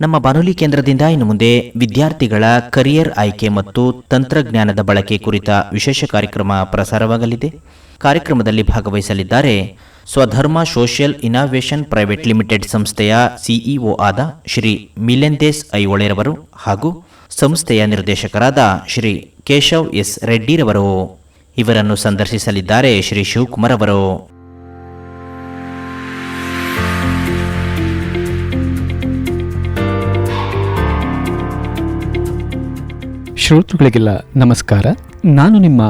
ನಮ್ಮ ಬಾನುಲಿ ಕೇಂದ್ರದಿಂದ ಇನ್ನು ಮುಂದೆ ವಿದ್ಯಾರ್ಥಿಗಳ ಕರಿಯರ್ ಆಯ್ಕೆ ಮತ್ತು ತಂತ್ರಜ್ಞಾನದ ಬಳಕೆ ಕುರಿತ ವಿಶೇಷ ಕಾರ್ಯಕ್ರಮ ಪ್ರಸಾರವಾಗಲಿದೆ. ಕಾರ್ಯಕ್ರಮದಲ್ಲಿ ಭಾಗವಹಿಸಲಿದ್ದಾರೆ ಸ್ವಧರ್ಮ ಸೋಷಿಯಲ್ ಇನೋವೇಷನ್ ಪ್ರೈವೇಟ್ ಲಿಮಿಟೆಡ್ ಸಂಸ್ಥೆಯ ಸಿಇಒ ಆದ ಶ್ರೀ ಮಿಲೆಂದೇಸ್ ಐಹೊಳೆರವರು ಹಾಗೂ ಸಂಸ್ಥೆಯ ನಿರ್ದೇಶಕರಾದ ಶ್ರೀ ಕೇಶವ್ ಎಸ್ ರೆಡ್ಡಿರವರು. ಇವರನ್ನು ಸಂದರ್ಶಿಸಲಿದ್ದಾರೆ ಶ್ರೀ ಶಿವಕುಮಾರ್ ಅವರು. ಶ್ರೋತೃಗಳಿಗೆಲ್ಲ ನಮಸ್ಕಾರ. ನಾನು ನಿಮ್ಮ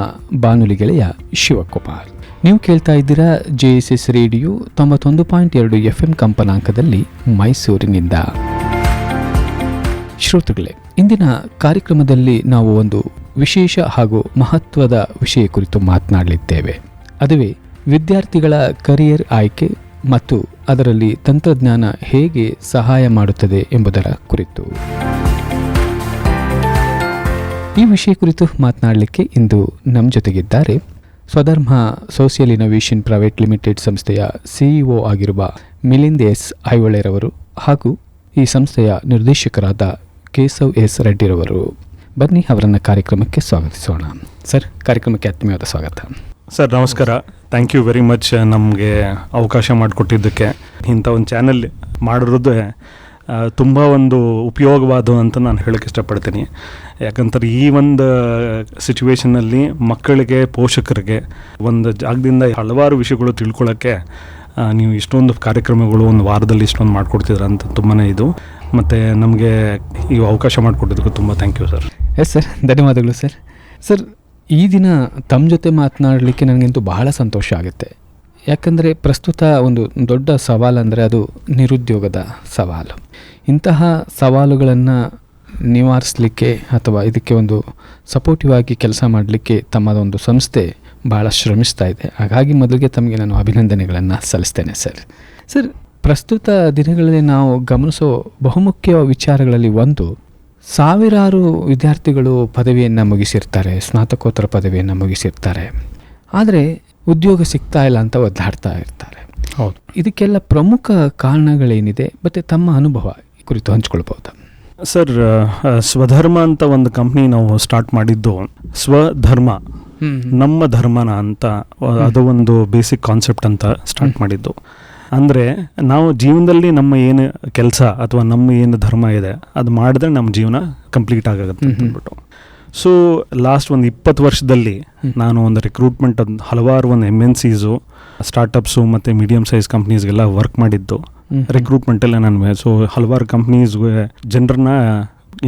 ಬಾನುಲಿ ಗೆಳೆಯ ಶಿವಕುಮಾರ್. ನೀವು ಕೇಳ್ತಾ ಇದ್ದೀರಾ JSS ರೇಡಿಯೋ 91.2 FM ಕಂಪನಾಂಕದಲ್ಲಿ ಮೈಸೂರಿನಿಂದ. ಶ್ರೋತೃಗಳೇ, ಇಂದಿನ ಕಾರ್ಯಕ್ರಮದಲ್ಲಿ ನಾವು ಒಂದು ವಿಶೇಷ ಹಾಗೂ ಮಹತ್ವದ ವಿಷಯ ಕುರಿತು ಮಾತನಾಡಲಿದ್ದೇವೆ. ಅದುವೇ ವಿದ್ಯಾರ್ಥಿಗಳ ಕರಿಯರ್ ಆಯ್ಕೆ ಮತ್ತು ಅದರಲ್ಲಿ ತಂತ್ರಜ್ಞಾನ ಹೇಗೆ ಸಹಾಯ ಮಾಡುತ್ತದೆ ಎಂಬುದರ ಕುರಿತು. ಈ ವಿಷಯ ಕುರಿತು ಮಾತನಾಡಲಿಕ್ಕೆ ಇಂದು ನಮ್ಮ ಜೊತೆಗಿದ್ದಾರೆ ಸ್ವಧರ್ಮ ಸೋಷಿಯಲ್ ಇನೋವೇಷನ್ ಪ್ರೈವೇಟ್ ಲಿಮಿಟೆಡ್ ಸಂಸ್ಥೆಯ ಸಿಇಒ ಆಗಿರುವ ಮಿಲೆಂದೇಸ್ ಐಹೊಳೆರವರು ಹಾಗೂ ಈ ಸಂಸ್ಥೆಯ ನಿರ್ದೇಶಕರಾದ ಕೇಶವ್ ಎಸ್ ರೆಡ್ಡಿರವರು. ಬನ್ನಿ ಅವರನ್ನು ಕಾರ್ಯಕ್ರಮಕ್ಕೆ ಸ್ವಾಗತಿಸೋಣ. ಸರ್, ಕಾರ್ಯಕ್ರಮಕ್ಕೆ ಆತ್ಮೀಯವಾದ ಸ್ವಾಗತ. ಸರ್ ನಮಸ್ಕಾರ. ಥ್ಯಾಂಕ್ ಯು ವೆರಿ ಮಚ್ ನಮಗೆ ಅವಕಾಶ ಮಾಡಿಕೊಟ್ಟಿದ್ದಕ್ಕೆ. ಇಂಥ ಒಂದು ಚಾನೆಲ್ ಮಾಡಿರೋದೇ ತುಂಬ ಒಂದು ಉಪಯೋಗವಾದ ಅಂತ ನಾನು ಹೇಳೋಕ್ಕೆ ಇಷ್ಟಪಡ್ತೀನಿ. ಯಾಕಂತಾರೆ ಈ ಒಂದು ಸಿಚುವೇಷನ್ನಲ್ಲಿ ಮಕ್ಕಳಿಗೆ, ಪೋಷಕರಿಗೆ ಒಂದು ಜಾಗದಿಂದ ಹಲವಾರು ವಿಷಯಗಳು ತಿಳ್ಕೊಳ್ಳೋಕ್ಕೆ ನೀವು ಇಷ್ಟೊಂದು ಕಾರ್ಯಕ್ರಮಗಳು ಒಂದು ವಾರದಲ್ಲಿ ಇಷ್ಟೊಂದು ಮಾಡಿಕೊಡ್ತಿದ್ರ ಅಂತ ತುಂಬಾ ಇದು. ಮತ್ತು ನಮಗೆ ಈ ಅವಕಾಶ ಮಾಡಿಕೊಟ್ಟಿದ್ದಕ್ಕೂ ತುಂಬ thank you sir. Yes sir, ಧನ್ಯವಾದಗಳು ಸರ್. ಸರ್, ಈ ದಿನ ತಮ್ಮ ಜೊತೆ ಮಾತನಾಡಲಿಕ್ಕೆ ನನಗಂತೂ ಬಹಳ ಸಂತೋಷ ಆಗುತ್ತೆ. ಯಾಕಂದರೆ ಪ್ರಸ್ತುತ ಒಂದು ದೊಡ್ಡ ಸವಾಲಂದರೆ ಅದು ನಿರುದ್ಯೋಗದ ಸವಾಲು. ಇಂತಹ ಸವಾಲುಗಳನ್ನು ನಿವಾರಿಸಲಿಕ್ಕೆ ಅಥವಾ ಇದಕ್ಕೆ ಒಂದು ಸಪೋರ್ಟಿವ್ ಆಗಿ ಕೆಲಸ ಮಾಡಲಿಕ್ಕೆ ತಮ್ಮದೊಂದು ಸಂಸ್ಥೆ ಭಾಳ ಶ್ರಮಿಸ್ತಾ ಇದೆ. ಹಾಗಾಗಿ ಮೊದಲಿಗೆ ತಮಗೆ ನಾನು ಅಭಿನಂದನೆಗಳನ್ನು ಸಲ್ಲಿಸ್ತೇನೆ ಸರ್. ಸರ್, ಪ್ರಸ್ತುತ ದಿನಗಳಲ್ಲಿ ನಾವು ಗಮನಿಸೋ ಬಹುಮುಖ್ಯ ವಿಚಾರಗಳಲ್ಲಿ ಒಂದು, ಸಾವಿರಾರು ವಿದ್ಯಾರ್ಥಿಗಳು ಪದವಿಯನ್ನು ಮುಗಿಸಿರ್ತಾರೆ, ಸ್ನಾತಕೋತ್ತರ ಪದವಿಯನ್ನು ಮುಗಿಸಿರ್ತಾರೆ, ಆದರೆ ಉದ್ಯೋಗ ಸಿಗ್ತಾ ಇಲ್ಲ ಅಂತ ಒದ್ದಾಡ್ತಾ ಇರ್ತಾರೆ. ಹೌದು. ಇದಕ್ಕೆಲ್ಲ ಪ್ರಮುಖ ಕಾರಣಗಳೇನಿದೆ ಮತ್ತು ತಮ್ಮ ಅನುಭವ ಕುರಿತು ಹಂಚ್ಕೊಳ್ಬಹುದಾ? ಸರ್, ಸ್ವಧರ್ಮ ಅಂತ ಒಂದು ಕಂಪ್ನಿ ನಾವು ಸ್ಟಾರ್ಟ್ ಮಾಡಿದ್ದು ಸ್ವಧರ್ಮ, ನಮ್ಮ ಧರ್ಮನ ಅಂತ ಅದು ಒಂದು ಬೇಸಿಕ್ ಕಾನ್ಸೆಪ್ಟ್ ಅಂತ ಸ್ಟಾರ್ಟ್ ಮಾಡಿದ್ದು. ಅಂದರೆ ನಾವು ಜೀವನದಲ್ಲಿ ನಮ್ಮ ಏನು ಕೆಲಸ ಅಥವಾ ನಮ್ಮ ಏನು ಧರ್ಮ ಇದೆ ಅದು ಮಾಡಿದ್ರೆ ನಮ್ಮ ಜೀವನ ಕಂಪ್ಲೀಟ್ ಆಗುತ್ತೆ ಅಂದ್ಬಿಟ್ಟು. ಸೊ ಲಾಸ್ಟ್ ಒಂದು 20 ವರ್ಷದಲ್ಲಿ ನಾನು ಒಂದು ರಿಕ್ರೂಟ್ಮೆಂಟ್ ಹಲವಾರು ಒಂದು MNCಸು, ಸ್ಟಾರ್ಟಪ್ಸು ಮತ್ತು ಮೀಡಿಯಮ್ ಸೈಜ್ ಕಂಪ್ನೀಸ್ಗೆಲ್ಲ ವರ್ಕ್ ಮಾಡಿದ್ದು ರಿಕ್ರೂಟ್ಮೆಂಟಲ್ಲೇ ನಾನು. ಸೊ ಹಲವಾರು ಕಂಪ್ನೀಸ್ಗೆ ಜನರನ್ನ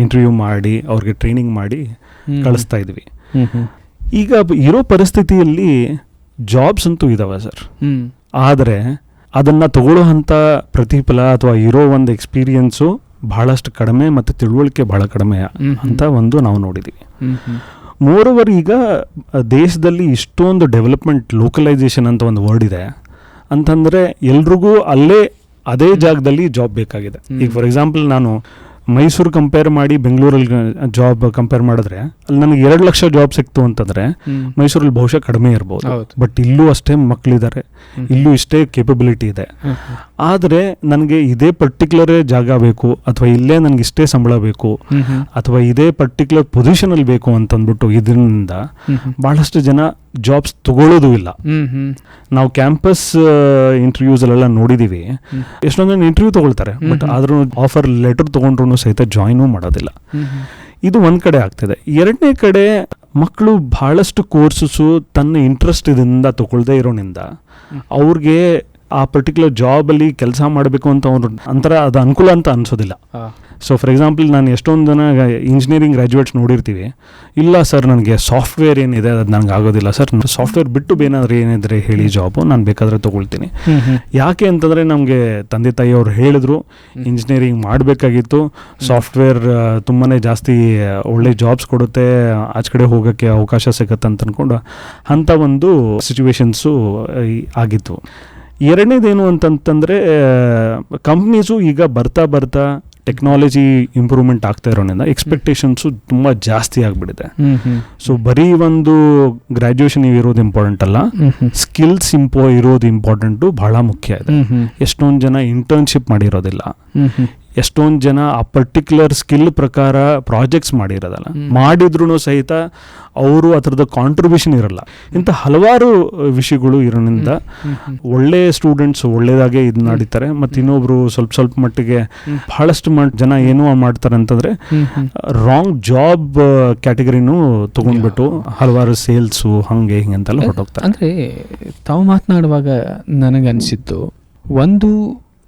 ಇಂಟರ್ವ್ಯೂ ಮಾಡಿ ಅವ್ರಿಗೆ ಟ್ರೈನಿಂಗ್ ಮಾಡಿ ಕಳಿಸ್ತಾ ಇದ್ವಿ. ಈಗ ಇರೋ ಪರಿಸ್ಥಿತಿಯಲ್ಲಿ ಜಾಬ್ಸ್ ಅಂತೂ ಇದಾವೆ ಸರ್, ಆದರೆ ಅದನ್ನು ತಗೊಳ್ಳೋವಂಥ ಪ್ರತಿಫಲ ಅಥವಾ ಇರೋ ಒಂದು ಎಕ್ಸ್ಪೀರಿಯನ್ಸು ಬಹಳಷ್ಟು ಕಡಿಮೆ ಮತ್ತು ತಿಳುವಳಿಕೆ ಬಹಳ ಕಡಿಮೆ ಅಂತ ಒಂದು ನಾವು ನೋಡಿದ್ದೀವಿ. ಮೋರೋವರ್ ಈಗ ದೇಶದಲ್ಲಿ ಇಷ್ಟೊಂದು ಡೆವಲಪ್ಮೆಂಟ್, ಲೋಕಲೈಸೇಷನ್ ಅಂತ ಒಂದು ವರ್ಡ್ ಇದೆ ಅಂತಂದರೆ ಎಲ್ರಿಗೂ ಅದೇ ಜಾಗದಲ್ಲಿ ಜಾಬ್ ಬೇಕಾಗಿದೆ. ಈಗ ಫಾರ್ ಎಕ್ಸಾಂಪಲ್ ನಾನು ಮೈಸೂರು ಕಂಪೇರ್ ಮಾಡಿ ಬೆಂಗಳೂರಲ್ಲಿ ಜಾಬ್ ಕಂಪೇರ್ ಮಾಡಿದ್ರೆ ಅಲ್ಲಿ ನನಗೆ 2 ಲಕ್ಷ ಜಾಬ್ ಸಿಕ್ತು ಅಂತಂದರೆ ಮೈಸೂರಲ್ಲಿ ಬಹುಶಃ ಕಡಿಮೆ ಇರ್ಬೋದು. ಬಟ್ ಇಲ್ಲೂ ಅಷ್ಟೇ ಮಕ್ಕಳಿದ್ದಾರೆ, ಇಲ್ಲೂ ಇಷ್ಟೇ ಕೇಪಬಿಲಿಟಿ ಇದೆ. ಆದರೆ ನನಗೆ ಇದೇ ಪರ್ಟಿಕ್ಯುಲರೇ ಜಾಗ ಬೇಕು ಅಥವಾ ಇಲ್ಲೇ ನನಗೆ ಇಷ್ಟೇ ಸಂಬಳ ಬೇಕು ಅಥವಾ ಇದೇ ಪರ್ಟಿಕ್ಯುಲರ್ ಪೊಸಿಷನಲ್ಲಿ ಬೇಕು ಅಂತಂದ್ಬಿಟ್ಟು ಇದರಿಂದ ಭಾಳಷ್ಟು ಜನ ಜಾಬ್ಸ್ ತಗೊಳ್ಳೋದು ಇಲ್ಲ. ನಾವು ಕ್ಯಾಂಪಸ್ ಇಂಟರ್ವ್ಯೂಸಲ್ಲೆಲ್ಲ ನೋಡಿದ್ದೀವಿ, ಎಷ್ಟೊಂದು ಜನ ಇಂಟರ್ವ್ಯೂ ತಗೊಳ್ತಾರೆ, ಬಟ್ ಆದ್ರೂ ಆಫರ್ ಲೆಟರ್ ತೊಗೊಂಡ್ರು ಸಹಿತ ಜಾಯ್ನೂ ಮಾಡೋದಿಲ್ಲ. ಇದು ಒಂದು ಕಡೆ ಆಗ್ತಿದೆ. ಎರಡನೇ ಕಡೆ ಮಕ್ಕಳು ಬಹಳಷ್ಟು ಕೋರ್ಸಸ್ಸು ತನ್ನ ಇಂಟ್ರೆಸ್ಟ್ ಇದರಿಂದ ತಗೊಳ್ದೇ ಇರೋನಿಂದ ಅವ್ರಿಗೆ ಆ ಪರ್ಟಿಕ್ಯುಲರ್ ಜಾಬಲ್ಲಿ ಕೆಲಸ ಮಾಡಬೇಕು ಅಂತ ಅವ್ರು ಅಂತರ ಅದು ಅನುಕೂಲ ಅಂತ ಅನಿಸೋದಿಲ್ಲ. ಸೊ ಫಾರ್ ಎಕ್ಸಾಂಪಲ್ ನಾನು ಎಷ್ಟೊಂದು ಜನ ಇಂಜಿನಿಯರಿಂಗ್ ಗ್ರ್ಯಾಜುಯೇಟ್ಸ್ ನೋಡಿರ್ತೀವಿ, ಇಲ್ಲ ಸರ್ ನನಗೆ ಸಾಫ್ಟ್ವೇರ್ ಏನಿದೆ ಅದು ನನಗೆ ಆಗೋದಿಲ್ಲ ಸರ್, ಸಾಫ್ಟ್ವೇರ್ ಬಿಟ್ಟು ಏನಾದರೂ ಏನಿದ್ರೆ ಹೇಳಿ ಜಾಬು, ನಾನು ಬೇಕಾದರೆ ತೊಗೊಳ್ತೀನಿ. ಯಾಕೆ ಅಂತಂದರೆ ನಮಗೆ ತಂದೆ ತಾಯಿ ಅವ್ರು ಹೇಳಿದ್ರು ಇಂಜಿನಿಯರಿಂಗ್ ಮಾಡಬೇಕಾಗಿತ್ತು, ಸಾಫ್ಟ್ವೇರ್ ತುಂಬಾ ಜಾಸ್ತಿ ಒಳ್ಳೆ ಜಾಬ್ಸ್ ಕೊಡುತ್ತೆ, ಆಚೆ ಕಡೆ ಹೋಗೋಕ್ಕೆ ಅವಕಾಶ ಸಿಗುತ್ತೆ ಅಂತ ಅಂದ್ಕೊಂಡು ಅಂಥ ಒಂದು ಸಿಚುವೇಶನ್ಸು ಆಗಿತ್ತು. ಎರಡನೇದೇನು ಅಂತಂತಂದರೆ ಕಂಪ್ನೀಸು ಈಗ ಬರ್ತಾ ಟೆಕ್ನಾಲಜಿ ಇಂಪ್ರೂವ್ಮೆಂಟ್ ಆಗ್ತಾ ಇರೋದ್ರಿಂದ ಎಕ್ಸ್ಪೆಕ್ಟೇಷನ್ಸು ತುಂಬ ಜಾಸ್ತಿ ಆಗಿಬಿಟ್ಟಿದೆ. ಸೊ ಬರೀ ಒಂದು ಗ್ರ್ಯಾಜುಯೇಷನ್ ಇರೋದು ಇಂಪಾರ್ಟೆಂಟ್ ಅಲ್ಲ, ಸ್ಕಿಲ್ಸ್ ಇರೋದು ಇಂಪಾರ್ಟೆಂಟು, ಬಹಳ ಮುಖ್ಯ ಇದೆ. ಎಷ್ಟೊಂದು ಜನ ಇಂಟರ್ನ್ಶಿಪ್ ಮಾಡಿರೋದಿಲ್ಲ, ಎಷ್ಟೊಂದು ಜನ ಆ ಪರ್ಟಿಕ್ಯುಲರ್ ಸ್ಕಿಲ್ ಪ್ರಕಾರ ಪ್ರಾಜೆಕ್ಟ್ಸ್ ಮಾಡಿರೋದಲ್ಲ, ಮಾಡಿದ್ರು ಸಹಿತ ಅವರು ಅದರದ ಕಾಂಟ್ರಿಬ್ಯೂಷನ್ ಇರಲ್ಲ. ಇಂಥ ಹಲವಾರು ವಿಷಯಗಳು ಇರೋದ್ರಿಂದ ಒಳ್ಳೆ ಸ್ಟೂಡೆಂಟ್ಸ್ ಒಳ್ಳೇದಾಗೆ ಇದು ನಡೀತಾರೆ. ಮತ್ತು ಇನ್ನೊಬ್ರು ಸ್ವಲ್ಪ ಮಟ್ಟಿಗೆ ಬಹಳಷ್ಟು ಜನ ಏನೋ ಮಾಡ್ತಾರೆ ಅಂತಂದ್ರೆ ರಾಂಗ್ ಜಾಬ್ ಕ್ಯಾಟಗರಿನೂ ತಗೊಂಡ್ಬಿಟ್ಟು ಹಲವಾರು ಸೇಲ್ಸು ಹಂಗೆ ಹಿಂಗೆ ಅಂತೆಲ್ಲ ಹೊರಟೋಗ್ತಾರೆ. ಅಂದರೆ ತಾವು ಮಾತನಾಡುವಾಗ ನನಗನ್ಸಿದ್ದು, ಒಂದು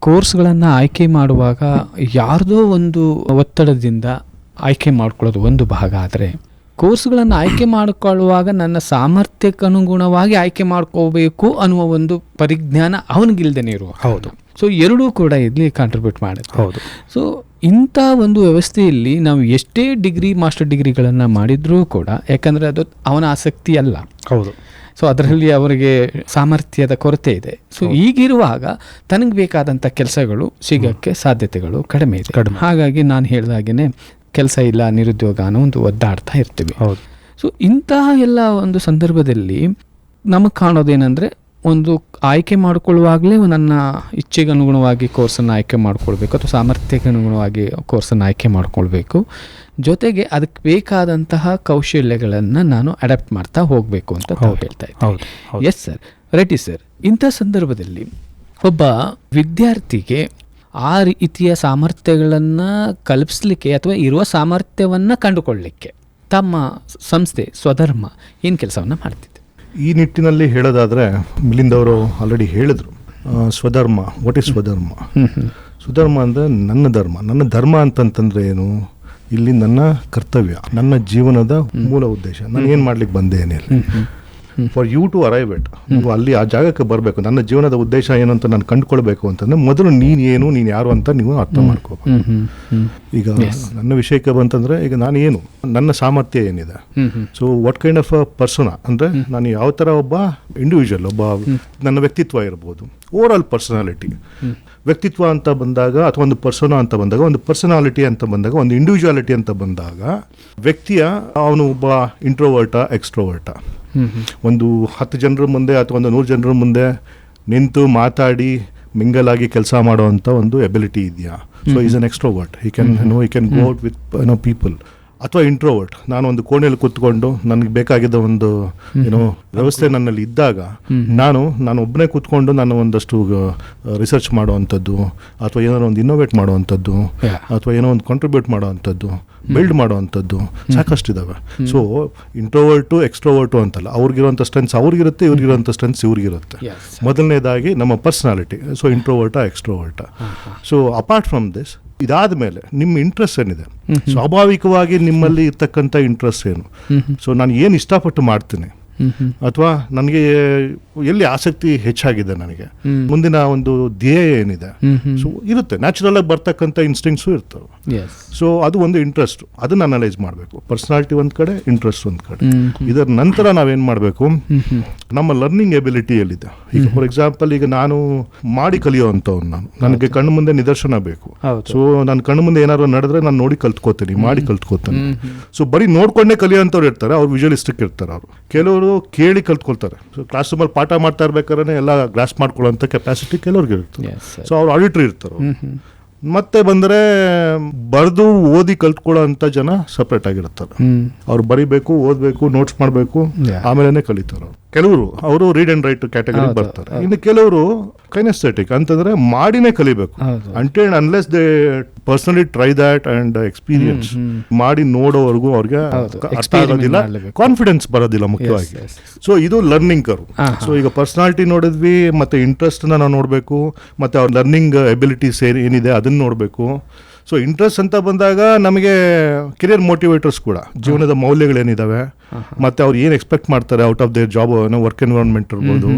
ಕೋರ್ಸ್ಗಳನ್ನು ಆಯ್ಕೆ ಮಾಡುವಾಗ ಯಾರ್ದೋ ಒಂದು ಒತ್ತಡದಿಂದ ಆಯ್ಕೆ ಮಾಡ್ಕೊಳ್ಳೋದು ಒಂದು ಭಾಗ. ಆದರೆ ಕೋರ್ಸ್ಗಳನ್ನು ಆಯ್ಕೆ ಮಾಡಿಕೊಳ್ಳುವಾಗ ನನ್ನ ಸಾಮರ್ಥ್ಯಕ್ಕೆ ಅನುಗುಣವಾಗಿ ಆಯ್ಕೆ ಮಾಡ್ಕೋಬೇಕು ಅನ್ನುವ ಒಂದು ಪರಿಜ್ಞಾನ ಅವನಿಗಿಲ್ದೇನೆ ಇರುವ. ಹೌದು. ಸೊ ಎರಡೂ ಕೂಡ ಇಲ್ಲಿ ಕಾಂಟ್ರಿಬ್ಯೂಟ್ ಮಾಡುತ್ತೆ. ಹೌದು. ಸೊ ಇಂಥ ಒಂದು ವ್ಯವಸ್ಥೆಯಲ್ಲಿ ನಾವು ಎಷ್ಟೇ ಡಿಗ್ರಿ ಮಾಸ್ಟರ್ ಡಿಗ್ರಿಗಳನ್ನು ಮಾಡಿದರೂ ಕೂಡ, ಯಾಕಂದರೆ ಅದು ಅವನ ಆಸಕ್ತಿ ಅಲ್ಲ. ಹೌದು. ಸೊ ಅದರಲ್ಲಿ ಅವರಿಗೆ ಸಾಮರ್ಥ್ಯದ ಕೊರತೆ ಇದೆ. ಸೊ ಈಗಿರುವಾಗ ತನಗೆ ಬೇಕಾದಂಥ ಕೆಲಸಗಳು ಸಿಗೋಕ್ಕೆ ಸಾಧ್ಯತೆಗಳು ಕಡಿಮೆ ಇದೆ. ಹಾಗಾಗಿ ನಾನು ಹೇಳಿದಾಗೇ ಕೆಲಸ ಇಲ್ಲ, ನಿರುದ್ಯೋಗ ಅನ್ನೋ ಒಂದು ಒದ್ದಾಡ್ತಾ ಇರ್ತೀವಿ. ಹೌದು. ಸೊ ಇಂತಹ ಎಲ್ಲ ಒಂದು ಸಂದರ್ಭದಲ್ಲಿ ನಮಗೆ ಕಾಣೋದೇನೆಂದರೆ, ಒಂದು ಆಯ್ಕೆ ಮಾಡಿಕೊಳ್ಳುವಾಗಲೇ ನನ್ನ ಇಚ್ಛೆಗೆ ಅನುಗುಣವಾಗಿ ಕೋರ್ಸನ್ನು ಆಯ್ಕೆ ಮಾಡ್ಕೊಳ್ಬೇಕು, ಅಥವಾ ಸಾಮರ್ಥ್ಯಕ್ಕೆ ಅನುಗುಣವಾಗಿ ಕೋರ್ಸನ್ನು ಆಯ್ಕೆ ಮಾಡ್ಕೊಳ್ಬೇಕು. ಜೊತೆಗೆ ಅದಕ್ಕೆ ಬೇಕಾದಂತಹ ಕೌಶಲ್ಯಗಳನ್ನು ನಾನು ಅಡಾಪ್ಟ್ ಮಾಡ್ತಾ ಹೋಗಬೇಕು ಅಂತ ಹೇಳ್ತಾ ಇದ್ದೀನಿ. Yes sir, right sir. ಇಂಥ ಸಂದರ್ಭದಲ್ಲಿ ಒಬ್ಬ ವಿದ್ಯಾರ್ಥಿಗೆ ಆ ರೀತಿಯ ಸಾಮರ್ಥ್ಯಗಳನ್ನು ಕಲ್ಪಿಸ್ಲಿಕ್ಕೆ ಅಥವಾ ಇರುವ ಸಾಮರ್ಥ್ಯವನ್ನು ಕಂಡುಕೊಳ್ಳಲಿಕ್ಕೆ ತಮ್ಮ ಸಂಸ್ಥೆ ಸ್ವಧರ್ಮ ಏನು ಕೆಲಸವನ್ನು ಮಾಡ್ತಿದೆ? ಈ ನಿಟ್ಟಿನಲ್ಲಿ ಹೇಳೋದಾದರೆ, ಮಿಲಿಂದ್ ಅವರು ಆಲ್ರೆಡಿ ಹೇಳಿದ್ರು ಸ್ವಧರ್ಮ. What is ಸ್ವಧರ್ಮ? ಸ್ವಧರ್ಮ ಅಂದರೆ ನನ್ನ ಧರ್ಮ. ನನ್ನ ಧರ್ಮ ಅಂತಂತಂದರೆ ಏನು? ಇಲ್ಲಿ ನನ್ನ ಕರ್ತವ್ಯ, ನನ್ನ ಜೀವನದ ಮೂಲ ಉದ್ದೇಶ, ನಾನು ಏನು ಮಾಡ್ಲಿಕ್ಕೆ ಬಂದೆ ಏನಿಲ್ಲ. For you to arrive it, ನೀವು ಅಲ್ಲಿ ಆ ಜಾಗಕ್ಕೆ ಬರಬೇಕು. ನನ್ನ ಜೀವನದ ಉದ್ದೇಶ ಏನು ಅಂತ ನಾನು ಕಂಡುಕೊಳ್ಬೇಕು ಅಂತಂದರೆ ಮೊದಲು ನೀನು ಯಾರು ಅಂತ ನೀವು ಅರ್ಥ ಮಾಡ್ಕೋಬೇಕು. ಈಗ ನನ್ನ ವಿಷಯಕ್ಕೆ ಬಂತಂದರೆ, ಈಗ ನಾನು ಏನು, ನನ್ನ ಸಾಮರ್ಥ್ಯ ಏನಿದೆ, so what kind of a person, ಅಂದರೆ ನಾನು ಯಾವ ಥರ ಒಬ್ಬ ಇಂಡಿವಿಜುವಲ್, ಒಬ್ಬ ನನ್ನ ವ್ಯಕ್ತಿತ್ವ ಇರ್ಬೋದು, ಓವರ್ ಆಲ್ ಪರ್ಸನಾಲಿಟಿ. ವ್ಯಕ್ತಿತ್ವ ಅಂತ ಬಂದಾಗ, ಅಥವಾ ಒಂದು ಪರ್ಸೋನಾ ಅಂತ ಬಂದಾಗ, ಒಂದು ಪರ್ಸನಾಲಿಟಿ ಅಂತ ಬಂದಾಗ, ಒಂದು ಇಂಡಿವಿಜುವಾಲಿಟಿ ಅಂತ ಬಂದಾಗ, ವ್ಯಕ್ತಿಯ ಅವನು ಒಬ್ಬ ಇಂಟ್ರೋವರ್ಟ, ಎಕ್ಸ್ಟ್ರೋವರ್ಟ. ಒಂದು 10 ಜನರ ಮುಂದೆ ಅಥವಾ ಒಂದು 100 ಜನರ ಮುಂದೆ ನಿಂತು ಮಾತಾಡಿ ಮಿಂಗಲ್ ಆಗಿ ಕೆಲಸ ಮಾಡುವಂಥ ಒಂದು ಎಬಿಲಿಟಿ ಇದೆಯಾ? So is an extrovert. He can go out with people. ಅಥವಾ ಇಂಟ್ರೋವರ್ಟ್, ನಾನು ಒಂದು ಕೋಣೆಯಲ್ಲಿ ಕೂತ್ಕೊಂಡು ನನಗೆ ಬೇಕಾಗಿದ್ದ ಒಂದು ವ್ಯವಸ್ಥೆ ನನ್ನಲ್ಲಿ ಇದ್ದಾಗ ನಾನು ಒಬ್ಬನೇ ಕೂತ್ಕೊಂಡು ನಾನು ಒಂದಷ್ಟು ರಿಸರ್ಚ್ ಮಾಡುವಂಥದ್ದು, ಅಥವಾ ಏನಾದ್ರು ಒಂದು ಇನ್ನೋವೇಟ್ ಮಾಡುವಂಥದ್ದು, ಅಥವಾ ಏನೋ ಒಂದು ಕಾಂಟ್ರಿಬ್ಯೂಟ್ ಮಾಡುವಂಥದ್ದು, ಬಿಲ್ಡ್ ಮಾಡುವಂಥದ್ದು ಸಾಕಷ್ಟಿದ್ದಾವೆ. ಸೊ ಇಂಟ್ರೋವರ್ಟು ಎಕ್ಸ್ಟ್ರೋವರ್ಟು ಅಂತಲ್ಲ, ಅವ್ರಿಗಿರುವಂಥ ಸ್ಟ್ರೆಂತ್ಸ್ ಅವ್ರಿಗಿರುತ್ತೆ, ಇವ್ರಿಗಿರುವಂಥ ಸ್ಟ್ರೆಂತ್ಸ್ ಇವ್ರಿಗಿರುತ್ತೆ. ಮೊದಲನೇದಾಗಿ ನಮ್ಮ personality, so introvert, extrovert. So apart from this, ಇದಾದ ಮೇಲೆ ನಿಮ್ಮ ಇಂಟ್ರೆಸ್ಟ್ ಏನಿದೆ, ಸ್ವಾಭಾವಿಕವಾಗಿ ನಿಮ್ಮಲ್ಲಿ ಇರ್ತಕ್ಕಂಥ ಇಂಟ್ರೆಸ್ಟ್ ಏನು, ಸೊ ನಾನು ಏನು ಇಷ್ಟಪಟ್ಟು ಮಾಡ್ತೀನಿ, ಅಥವಾ ನನಗೆ ಎಲ್ಲಿ ಆಸಕ್ತಿ ಹೆಚ್ಚಾಗಿದೆ, ನನಗೆ ಮುಂದಿನ ಒಂದು ಧ್ಯೇಯ ಏನಿದೆ, ಸೊ ಇರುತ್ತೆ. ನ್ಯಾಚುರಲ್ ಆಗಿ ಬರ್ತಕ್ಕಂಥ ಇನ್ಸ್ಟಿಂಕ್ಟ್ಸು ಇರ್ತವೆ. ಸೊ ಅದು ಒಂದು ಇಂಟ್ರೆಸ್ಟ್, ಅದನ್ನ ಅನಲೈಸ್ ಮಾಡಬೇಕು. ಪರ್ಸನಾಲಿಟಿ ಒಂದು ಕಡೆ, ಇಂಟ್ರೆಸ್ಟ್ ಒಂದು ಕಡೆ. ಇದರ ನಂತರ ನಾವೇನು ಮಾಡಬೇಕು, ನಮ್ಮ ಲರ್ನಿಂಗ್ ಎಬಿಲಿಟಿ ಎಲ್ಲಿದೆ. ಈಗ ಫಾರ್ ಎಕ್ಸಾಂಪಲ್, ಈಗ ನಾನು ಮಾಡಿ ಕಲಿಯೋವಂಥವ್ನು, ನನಗೆ ಕಣ್ಣು ಮುಂದೆ ನಿದರ್ಶನ ಬೇಕು. ಸೊ ನನ್ನ ಕಣ್ಣು ಮುಂದೆ ಏನಾದ್ರು ನಡೆದ್ರೆ ನಾನು ನೋಡಿ ಕಲ್ತ್ಕೋತೀನಿ, ಮಾಡಿ ಕಲ್ತ್ಕೋತೀನಿ. ಸೊ ಬರೀ ನೋಡ್ಕೊಂಡೇ ಕಲಿಯೋಂಥವ್ರು ಇರ್ತಾರೆ, ಅವ್ರು ವಿಜುವಲಿಸ್ಟಿಕ್ ಇರ್ತಾರೆ. ಅವರು ಕೆಲವರು ಕೇಳಿ ಕಲ್ತ್ಕೊಳ್ತಾರೆ. ಸೊ ಕ್ಲಾಸ್ ರೂಮಲ್ಲಿ ಪಾಠ ಮಾಡ್ತಾ ಇರ್ಬೇಕಾದ್ರೆ ಎಲ್ಲ ಗ್ರಾಸ್ ಮಾಡ್ಕೊಳ್ಳೋಂಥ ಕೆಪಾಸಿಟಿ ಕೆಲವ್ರಿಗೆ ಇರ್ತದೆ. ಸೊ ಅವ್ರು ಆಡಿಟ್ರಿ ಇರ್ತಾರೆ. ಮತ್ತೆ ಬಂದರೆ ಬರೆದು ಓದಿ ಕಲ್ತ್ಕೊಳ್ಳೋ ಅಂತ ಜನ ಸಪ್ರೇಟ್ ಆಗಿರ್ತಾರೆ. ಅವ್ರು ಬರಿಬೇಕು, ಓದಬೇಕು, ನೋಟ್ಸ್ ಮಾಡಬೇಕು, ಆಮೇಲೆ ಕಲಿತಾರೆ. ಕೆಲವರು ಅವರು ರೀಡ್ ಅಂಡ್ ರೈಟ್ ಕ್ಯಾಟಗರಿ ಬರ್ತಾರೆ. ಇನ್ನು ಕೆಲವರು ಕೈನೆಸ್ಥೆಟಿಕ್ ಅಂತಂದ್ರೆ ಮಾಡಿನೇ ಕಲಿಬೇಕು. Until unless they personally try that and experience ಮಾಡಿ ನೋಡೋವರೆಗೂ ಅವ್ರಿಗೆ ಅರ್ಥ ಆಗೋದಿಲ್ಲ, ಕಾನ್ಫಿಡೆನ್ಸ್ ಬರೋದಿಲ್ಲ ಮುಖ್ಯವಾಗಿ. ಸೊ ಇದು ಲರ್ನಿಂಗ್ ಕರ್ವ್. ಸೊ ಈಗ ಪರ್ಸನಾಲಿಟಿ ನೋಡಿದ್ವಿ, ಮತ್ತೆ ಇಂಟ್ರೆಸ್ಟ್ ನಾವು ನೋಡಬೇಕು, ಮತ್ತೆ ಅವ್ರ ಲರ್ನಿಂಗ್ ಎಬಿಲಿಟೀಸ್ ಏನಿದೆ ಅದನ್ನ ನೋಡಬೇಕು. ಸೊ ಇಂಟ್ರೆಸ್ಟ್ ಅಂತ ಬಂದಾಗ ನಮಗೆ ಕೆರಿಯರ್ ಮೋಟಿವೇಟರ್ಸ್ ಕೂಡ, ಜೀವನದ ಮೌಲ್ಯಗಳೇನಿದಾವೆ, ಮತ್ತೆ ಅವ್ರು ಏನು ಎಕ್ಸ್ಪೆಕ್ಟ್ ಮಾಡ್ತಾರೆ out of their job, work environment ಇರ್ಬೋದು,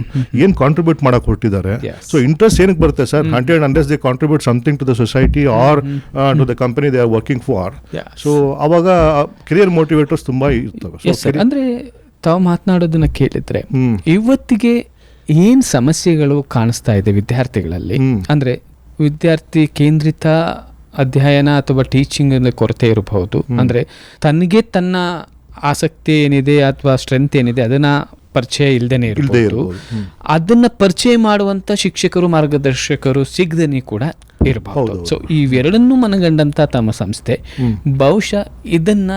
ಏನು ಕಾಂಟ್ರಿಬ್ಯೂಟ್ ಮಾಡಕ್ಕೆ ಹೊರಟಿದ್ದಾರೆ. ಸೊ ಇಂಟ್ರೆಸ್ಟ್ ಏನಕ್ಕೆ ಬರುತ್ತೆ sir? Until unless they contribute something to the society or to the company they are working for. So ಅವಾಗ ಕೆರಿಯರ್ ಮೋಟಿವೇಟರ್ಸ್ ತುಂಬಾ ಇರ್ತವೆ. ಅಂದ್ರೆ ತಾವು ಮಾತನಾಡೋದನ್ನ ಕೇಳಿದ್ರೆ ಇವತ್ತಿಗೆ ಏನ್ ಸಮಸ್ಯೆಗಳು ಕಾಣಿಸ್ತಾ ಇದೆ ವಿದ್ಯಾರ್ಥಿಗಳಲ್ಲಿ? ಅಂದ್ರೆ ವಿದ್ಯಾರ್ಥಿ ಕೇಂದ್ರಿತ ಅಧ್ಯಯನ ಅಥವಾ ಟೀಚಿಂಗ್ ಕೊರತೆ ಇರಬಹುದು. ಅಂದರೆ ತನಗೆ ತನ್ನ ಆಸಕ್ತಿ ಏನಿದೆ ಅಥವಾ ಸ್ಟ್ರೆಂತ್ ಏನಿದೆ ಅದನ್ನು ಪರಿಚಯ ಇಲ್ಲದೇನೆ ಇಲ್ದೇ ಇರ್ಬೋದು, ಇರ್ಬೋದು. ಅದನ್ನ ಪರಿಚಯ ಮಾಡುವಂತ ಶಿಕ್ಷಕರು ಮಾರ್ಗದರ್ಶಕರು ಸಿಗದೇನೆ ಕೂಡ ಇರಬಹುದು. ಹೌದು. ಸೊ ಇವೆರಡನ್ನೂ ಮನಗಂಡಂತ ತಮ್ಮ ಸಂಸ್ಥೆ ಬಹುಶಃ ಇದನ್ನ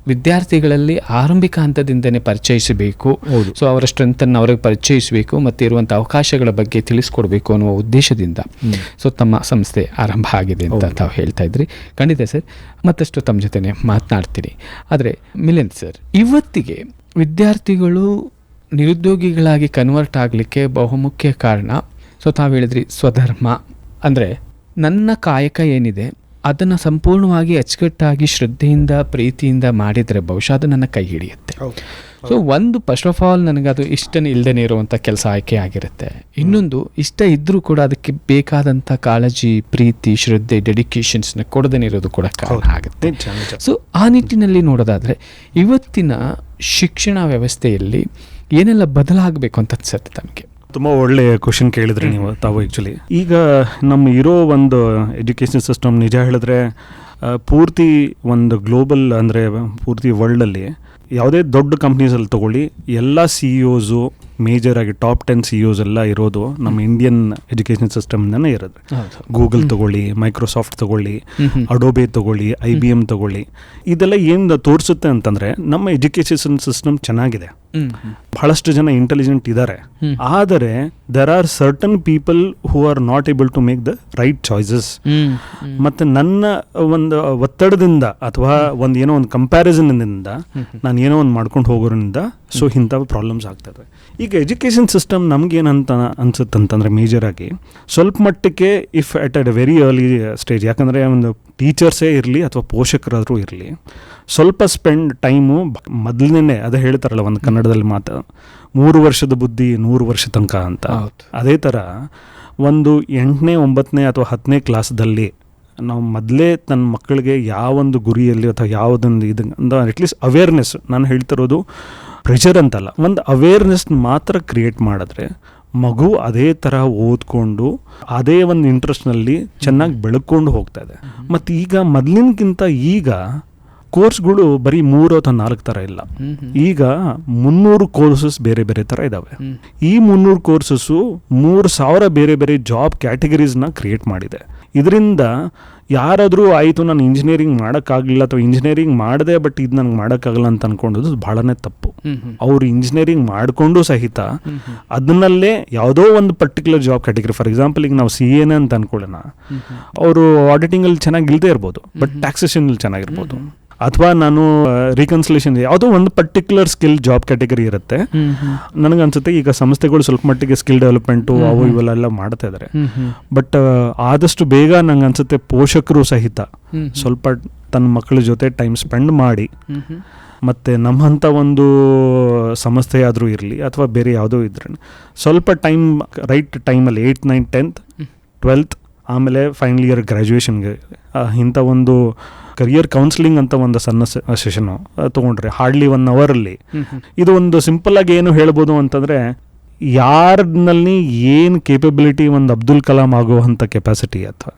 ವಿದ್ಯಾರ್ಥಿಗಳಲ್ಲಿ ಆರಂಭಿಕ ಹಂತದಿಂದನೇ ಪರಿಚಯಿಸಬೇಕು. ಹೌದು. ಸೊ ಅವರ ಸ್ಟ್ರೆಂತನ್ನು ಅವ್ರಿಗೆ ಪರಿಚಯಿಸಬೇಕು ಮತ್ತು ಇರುವಂಥ ಅವಕಾಶಗಳ ಬಗ್ಗೆ ತಿಳಿಸ್ಕೊಡ್ಬೇಕು ಅನ್ನುವ ಉದ್ದೇಶದಿಂದ ಸೊ ತಮ್ಮ ಸಂಸ್ಥೆ ಆರಂಭ ಆಗಿದೆ ಅಂತ ತಾವು ಹೇಳ್ತಾ ಇದ್ರಿ. ಖಂಡಿತ ಸರ್, ಮತ್ತಷ್ಟು ತಮ್ಮ ಜೊತೆನೆ ಮಾತನಾಡ್ತೀನಿ. ಆದರೆ ಮಿಲಿಂದ್ ಸರ್, ಇವತ್ತಿಗೆ ವಿದ್ಯಾರ್ಥಿಗಳು ನಿರುದ್ಯೋಗಿಗಳಾಗಿ ಕನ್ವರ್ಟ್ ಆಗಲಿಕ್ಕೆ ಬಹುಮುಖ್ಯ ಕಾರಣ ಸೊ ತಾವು ಹೇಳಿದ್ರಿ ಸ್ವಧರ್ಮ, ಅಂದರೆ ನನ್ನ ಕಾಯಕ ಏನಿದೆ ಅದನ್ನು ಸಂಪೂರ್ಣವಾಗಿ ಅಚ್ಚುಕಟ್ಟಾಗಿ ಶ್ರದ್ಧೆಯಿಂದ ಪ್ರೀತಿಯಿಂದ ಮಾಡಿದರೆ ಬಹುಶಃ ಅದು ನನ್ನ ಕೈ ಹಿಡಿಯುತ್ತೆ. ಸೊ ಒಂದು ಫಸ್ಟ್ ಆಫ್ ಆಲ್ ನನಗದು ಇಷ್ಟನೇ ಇಲ್ಲದೇ ಇರುವಂಥ ಕೆಲಸ ಆಯ್ಕೆ ಆಗಿರುತ್ತೆ. ಇನ್ನೊಂದು ಇಷ್ಟ ಇದ್ದರೂ ಕೂಡ ಅದಕ್ಕೆ ಬೇಕಾದಂಥ ಕಾಳಜಿ, ಪ್ರೀತಿ, ಶ್ರದ್ಧೆ, ಡೆಡಿಕೇಶನ್ಸ್ನ ಕೊಡದೇ ಇರೋದು ಕೂಡ ಕಾರಣ ಆಗುತ್ತೆ. ಸೊ ಆ ನಿಟ್ಟಿನಲ್ಲಿ ನೋಡೋದಾದರೆ ಇವತ್ತಿನ ಶಿಕ್ಷಣ ವ್ಯವಸ್ಥೆಯಲ್ಲಿ ಏನೆಲ್ಲ ಬದಲಾಗಬೇಕು ಅಂತ ಅನ್ಸುತ್ತೆ ತಮಗೆ? ತುಂಬ ಒಳ್ಳೆಯ ಕ್ವಶನ್ ಕೇಳಿದ್ರಿ ನೀವು ತಾವು. ಆ್ಯಕ್ಚುಲಿ ಈಗ ನಮ್ಮ ಇರೋ ಒಂದು ಎಜುಕೇಷನ್ ಸಿಸ್ಟಮ್ ನಿಜ ಹೇಳಿದ್ರೆ ಪೂರ್ತಿ ಒಂದು ಗ್ಲೋಬಲ್ ಅಂದರೆ ಪೂರ್ತಿ ವರ್ಲ್ಡಲ್ಲಿ ಯಾವುದೇ ದೊಡ್ಡ ಕಂಪ್ನೀಸಲ್ಲಿ ತೊಗೊಳ್ಳಿ, ಎಲ್ಲ CEOಸು ಮೇಜರಾಗಿ ಟಾಪ್ 10 CEOs ಎಲ್ಲ ಇರೋದು ನಮ್ಮ ಇಂಡಿಯನ್ ಎಜುಕೇಷನ್ ಸಿಸ್ಟಮ್ನೇ ಇರೋದು. ಗೂಗಲ್ ತಗೊಳ್ಳಿ, ಮೈಕ್ರೋಸಾಫ್ಟ್ ತಗೊಳ್ಳಿ, ಅಡೋಬೆ ತಗೊಳ್ಳಿ, IBM ತಗೊಳ್ಳಿ, ಇದೆಲ್ಲ ಏನು ತೋರಿಸುತ್ತೆ ಅಂತಂದರೆ ನಮ್ಮ ಎಜುಕೇಷನ್ ಸಿಸ್ಟಮ್ ಚೆನ್ನಾಗಿದೆ, ಬಹಳಷ್ಟು ಜನ ಇಂಟೆಲಿಜೆಂಟ್ ಇದ್ದಾರೆ. ಆದರೆ there are certain people who are not able to make the right choices. ಮತ್ತು ನನ್ನ ಒಂದು ಒತ್ತಡದಿಂದ ಅಥವಾ ಒಂದು ಏನೋ ಒಂದು ಕಂಪ್ಯಾರಿಸನ್ನಿಂದ ನಾನು ಏನೋ ಒಂದು ಮಾಡ್ಕೊಂಡು ಹೋಗೋದ್ರಿಂದ ಸೊ ಇಂಥ ಪ್ರಾಬ್ಲಮ್ಸ್ ಆಗ್ತದೆ. ಈಗ ಎಜುಕೇಷನ್ ಸಿಸ್ಟಮ್ ನಮಗೇನಂತ ಅನ್ಸುತ್ತಂತಂದರೆ ಮೇಜರಾಗಿ ಸ್ವಲ್ಪ ಮಟ್ಟಕ್ಕೆ if at a very early stage, ಯಾಕಂದರೆ ಒಂದು ಟೀಚರ್ಸೇ ಇರಲಿ ಅಥವಾ ಪೋಷಕರಾದರೂ ಇರಲಿ, ಸ್ವಲ್ಪ ಸ್ಪೆಂಡ್ ಟೈಮು ಮೊದಲನೇ ಅದೇ ಹೇಳ್ತಾರಲ್ಲ ಒಂದು ಕನ್ನಡದಲ್ಲಿ ಮಾತು, 3 ವರ್ಷದ ಬುದ್ಧಿ 100 ವರ್ಷ ತನಕ ಅಂತ. ಅದೇ ಥರ ಒಂದು 8ನೇ 9ನೇ ಅಥವಾ 10ನೇ ಕ್ಲಾಸ್ದಲ್ಲಿ ನಾವು ಮೊದಲೇ ತನ್ನ ಮಕ್ಕಳಿಗೆ ಯಾವೊಂದು ಗುರಿಯಲ್ಲಿ ಅಥವಾ ಯಾವುದೊಂದು ಇದು ಅಟ್ಲೀಸ್ಟ್ ಅವೇರ್ನೆಸ್, ನಾನು ಹೇಳ್ತಿರೋದು ಪ್ರೆಷರ್ ಅಂತಲ್ಲ, ಒಂದು ಅವೇರ್ನೆಸ್ ಮಾತ್ರ ಕ್ರಿಯೇಟ್ ಮಾಡಿದ್ರೆ ಮಗು ಅದೇ ಥರ ಓದ್ಕೊಂಡು ಅದೇ ಒಂದು ಇಂಟ್ರೆಸ್ಟ್ನಲ್ಲಿ ಚೆನ್ನಾಗಿ ಬೆಳ್ಕೊಂಡು ಹೋಗ್ತಾ ಇದೆ. ಮತ್ತು ಈಗ ಮೊದಲಿನಕ್ಕಿಂತ ಈಗ ಕೋರ್ಸ್ಗಳು ಬರೀ 3 ಅಥವಾ 4 ಥರ ಇಲ್ಲ, ಈಗ 300 ಕೋರ್ಸಸ್ ಬೇರೆ ಬೇರೆ ಥರ ಇದ್ದಾವೆ. ಈ 300 ಕೋರ್ಸಸ್ಸು 3000 ಬೇರೆ ಬೇರೆ ಜಾಬ್ ಕ್ಯಾಟಗರೀಸ್ನ ಕ್ರಿಯೇಟ್ ಮಾಡಿದೆ. ಇದರಿಂದ ಯಾರಾದರೂ ಆಯಿತು ನಾನು ಇಂಜಿನಿಯರಿಂಗ್ ಮಾಡೋಕ್ಕಾಗಲಿಲ್ಲ ಅಥವಾ ಇಂಜಿನಿಯರಿಂಗ್ ಮಾಡಿದೆ ಬಟ್ ಇದು ನನಗೆ ಮಾಡೋಕ್ಕಾಗಲ್ಲ ಅಂತ ಅಂದ್ಕೊಂಡದ್ದು ಭಾಳನೇ ತಪ್ಪು. ಅವರು ಇಂಜಿನಿಯರಿಂಗ್ ಮಾಡಿಕೊಂಡು ಸಹಿತ ಅದನ್ನಲ್ಲೇ ಯಾವುದೋ ಒಂದು particular job category, for example ಈಗ ನಾವು CA ಅಂತ ಅಂದ್ಕೊಳ್ಳೋಣ, ಅವರು ಆಡಿಟಿಂಗಲ್ಲಿ ಚೆನ್ನಾಗಿ ಇಲ್ಲದೆ ಇರ್ಬೋದು ಬಟ್ ಟ್ಯಾಕ್ಸೇಷನಲ್ಲಿ ಚೆನ್ನಾಗಿರ್ಬೋದು, ಅಥವಾ ನಾನು ರಿಕನ್ಸಿಲೇಷನ್ ಯಾವುದೋ ಒಂದು ಪರ್ಟಿಕ್ಯುಲರ್ ಸ್ಕಿಲ್ ಜಾಬ್ ಕ್ಯಾಟಗರಿ ಇರುತ್ತೆ. ನನಗನ್ಸುತ್ತೆ ಈಗ ಸಂಸ್ಥೆಗಳು ಸ್ವಲ್ಪ ಮಟ್ಟಿಗೆ ಸ್ಕಿಲ್ ಡೆವಲಪ್ಮೆಂಟು ಅವು ಇವೆಲ್ಲ ಮಾಡ್ತಾ ಇದ್ದಾರೆ. ಬಟ್ ಆದಷ್ಟು ಬೇಗ ನಂಗೆ ಅನ್ಸುತ್ತೆ ಪೋಷಕರು ಸಹಿತ ಸ್ವಲ್ಪ ತನ್ನ ಮಕ್ಕಳ ಜೊತೆ ಟೈಮ್ ಸ್ಪೆಂಡ್ ಮಾಡಿ, ಮತ್ತು ನಮ್ಮಂಥ ಒಂದು ಸಂಸ್ಥೆ ಆದರೂ ಇರಲಿ ಅಥವಾ ಬೇರೆ ಯಾವುದೋ ಇದ್ರೆ ಸ್ವಲ್ಪ ಟೈಮ್ ರೈಟ್ ಟೈಮಲ್ಲಿ 8th 9th 10th 12th ಆಮೇಲೆ ಫೈನಲ್ ಇಯರ್ ಗ್ರ್ಯಾಜುಯೇಷನ್ಗೆ ಇಂಥ ಒಂದು ಕರಿಯರ್ ಕೌನ್ಸಿಲಿಂಗ್ ಅಂತ ಒಂದು ಸಣ್ಣ ಸೆಷನ್ನು ತೊಗೊಂಡ್ರೆ ಹಾರ್ಡ್ಲಿ 1 ಅವರಲ್ಲಿ ಇದು ಒಂದು ಸಿಂಪಲ್ ಆಗಿ ಏನು ಹೇಳ್ಬೋದು ಅಂತಂದರೆ, ಯಾರನಲ್ಲಿ ಏನು ಕೇಪಬಿಲಿಟಿ ಒಂದು ಅಬ್ದುಲ್ ಕಲಾಂ ಆಗುವಂಥ ಕೆಪಾಸಿಟಿ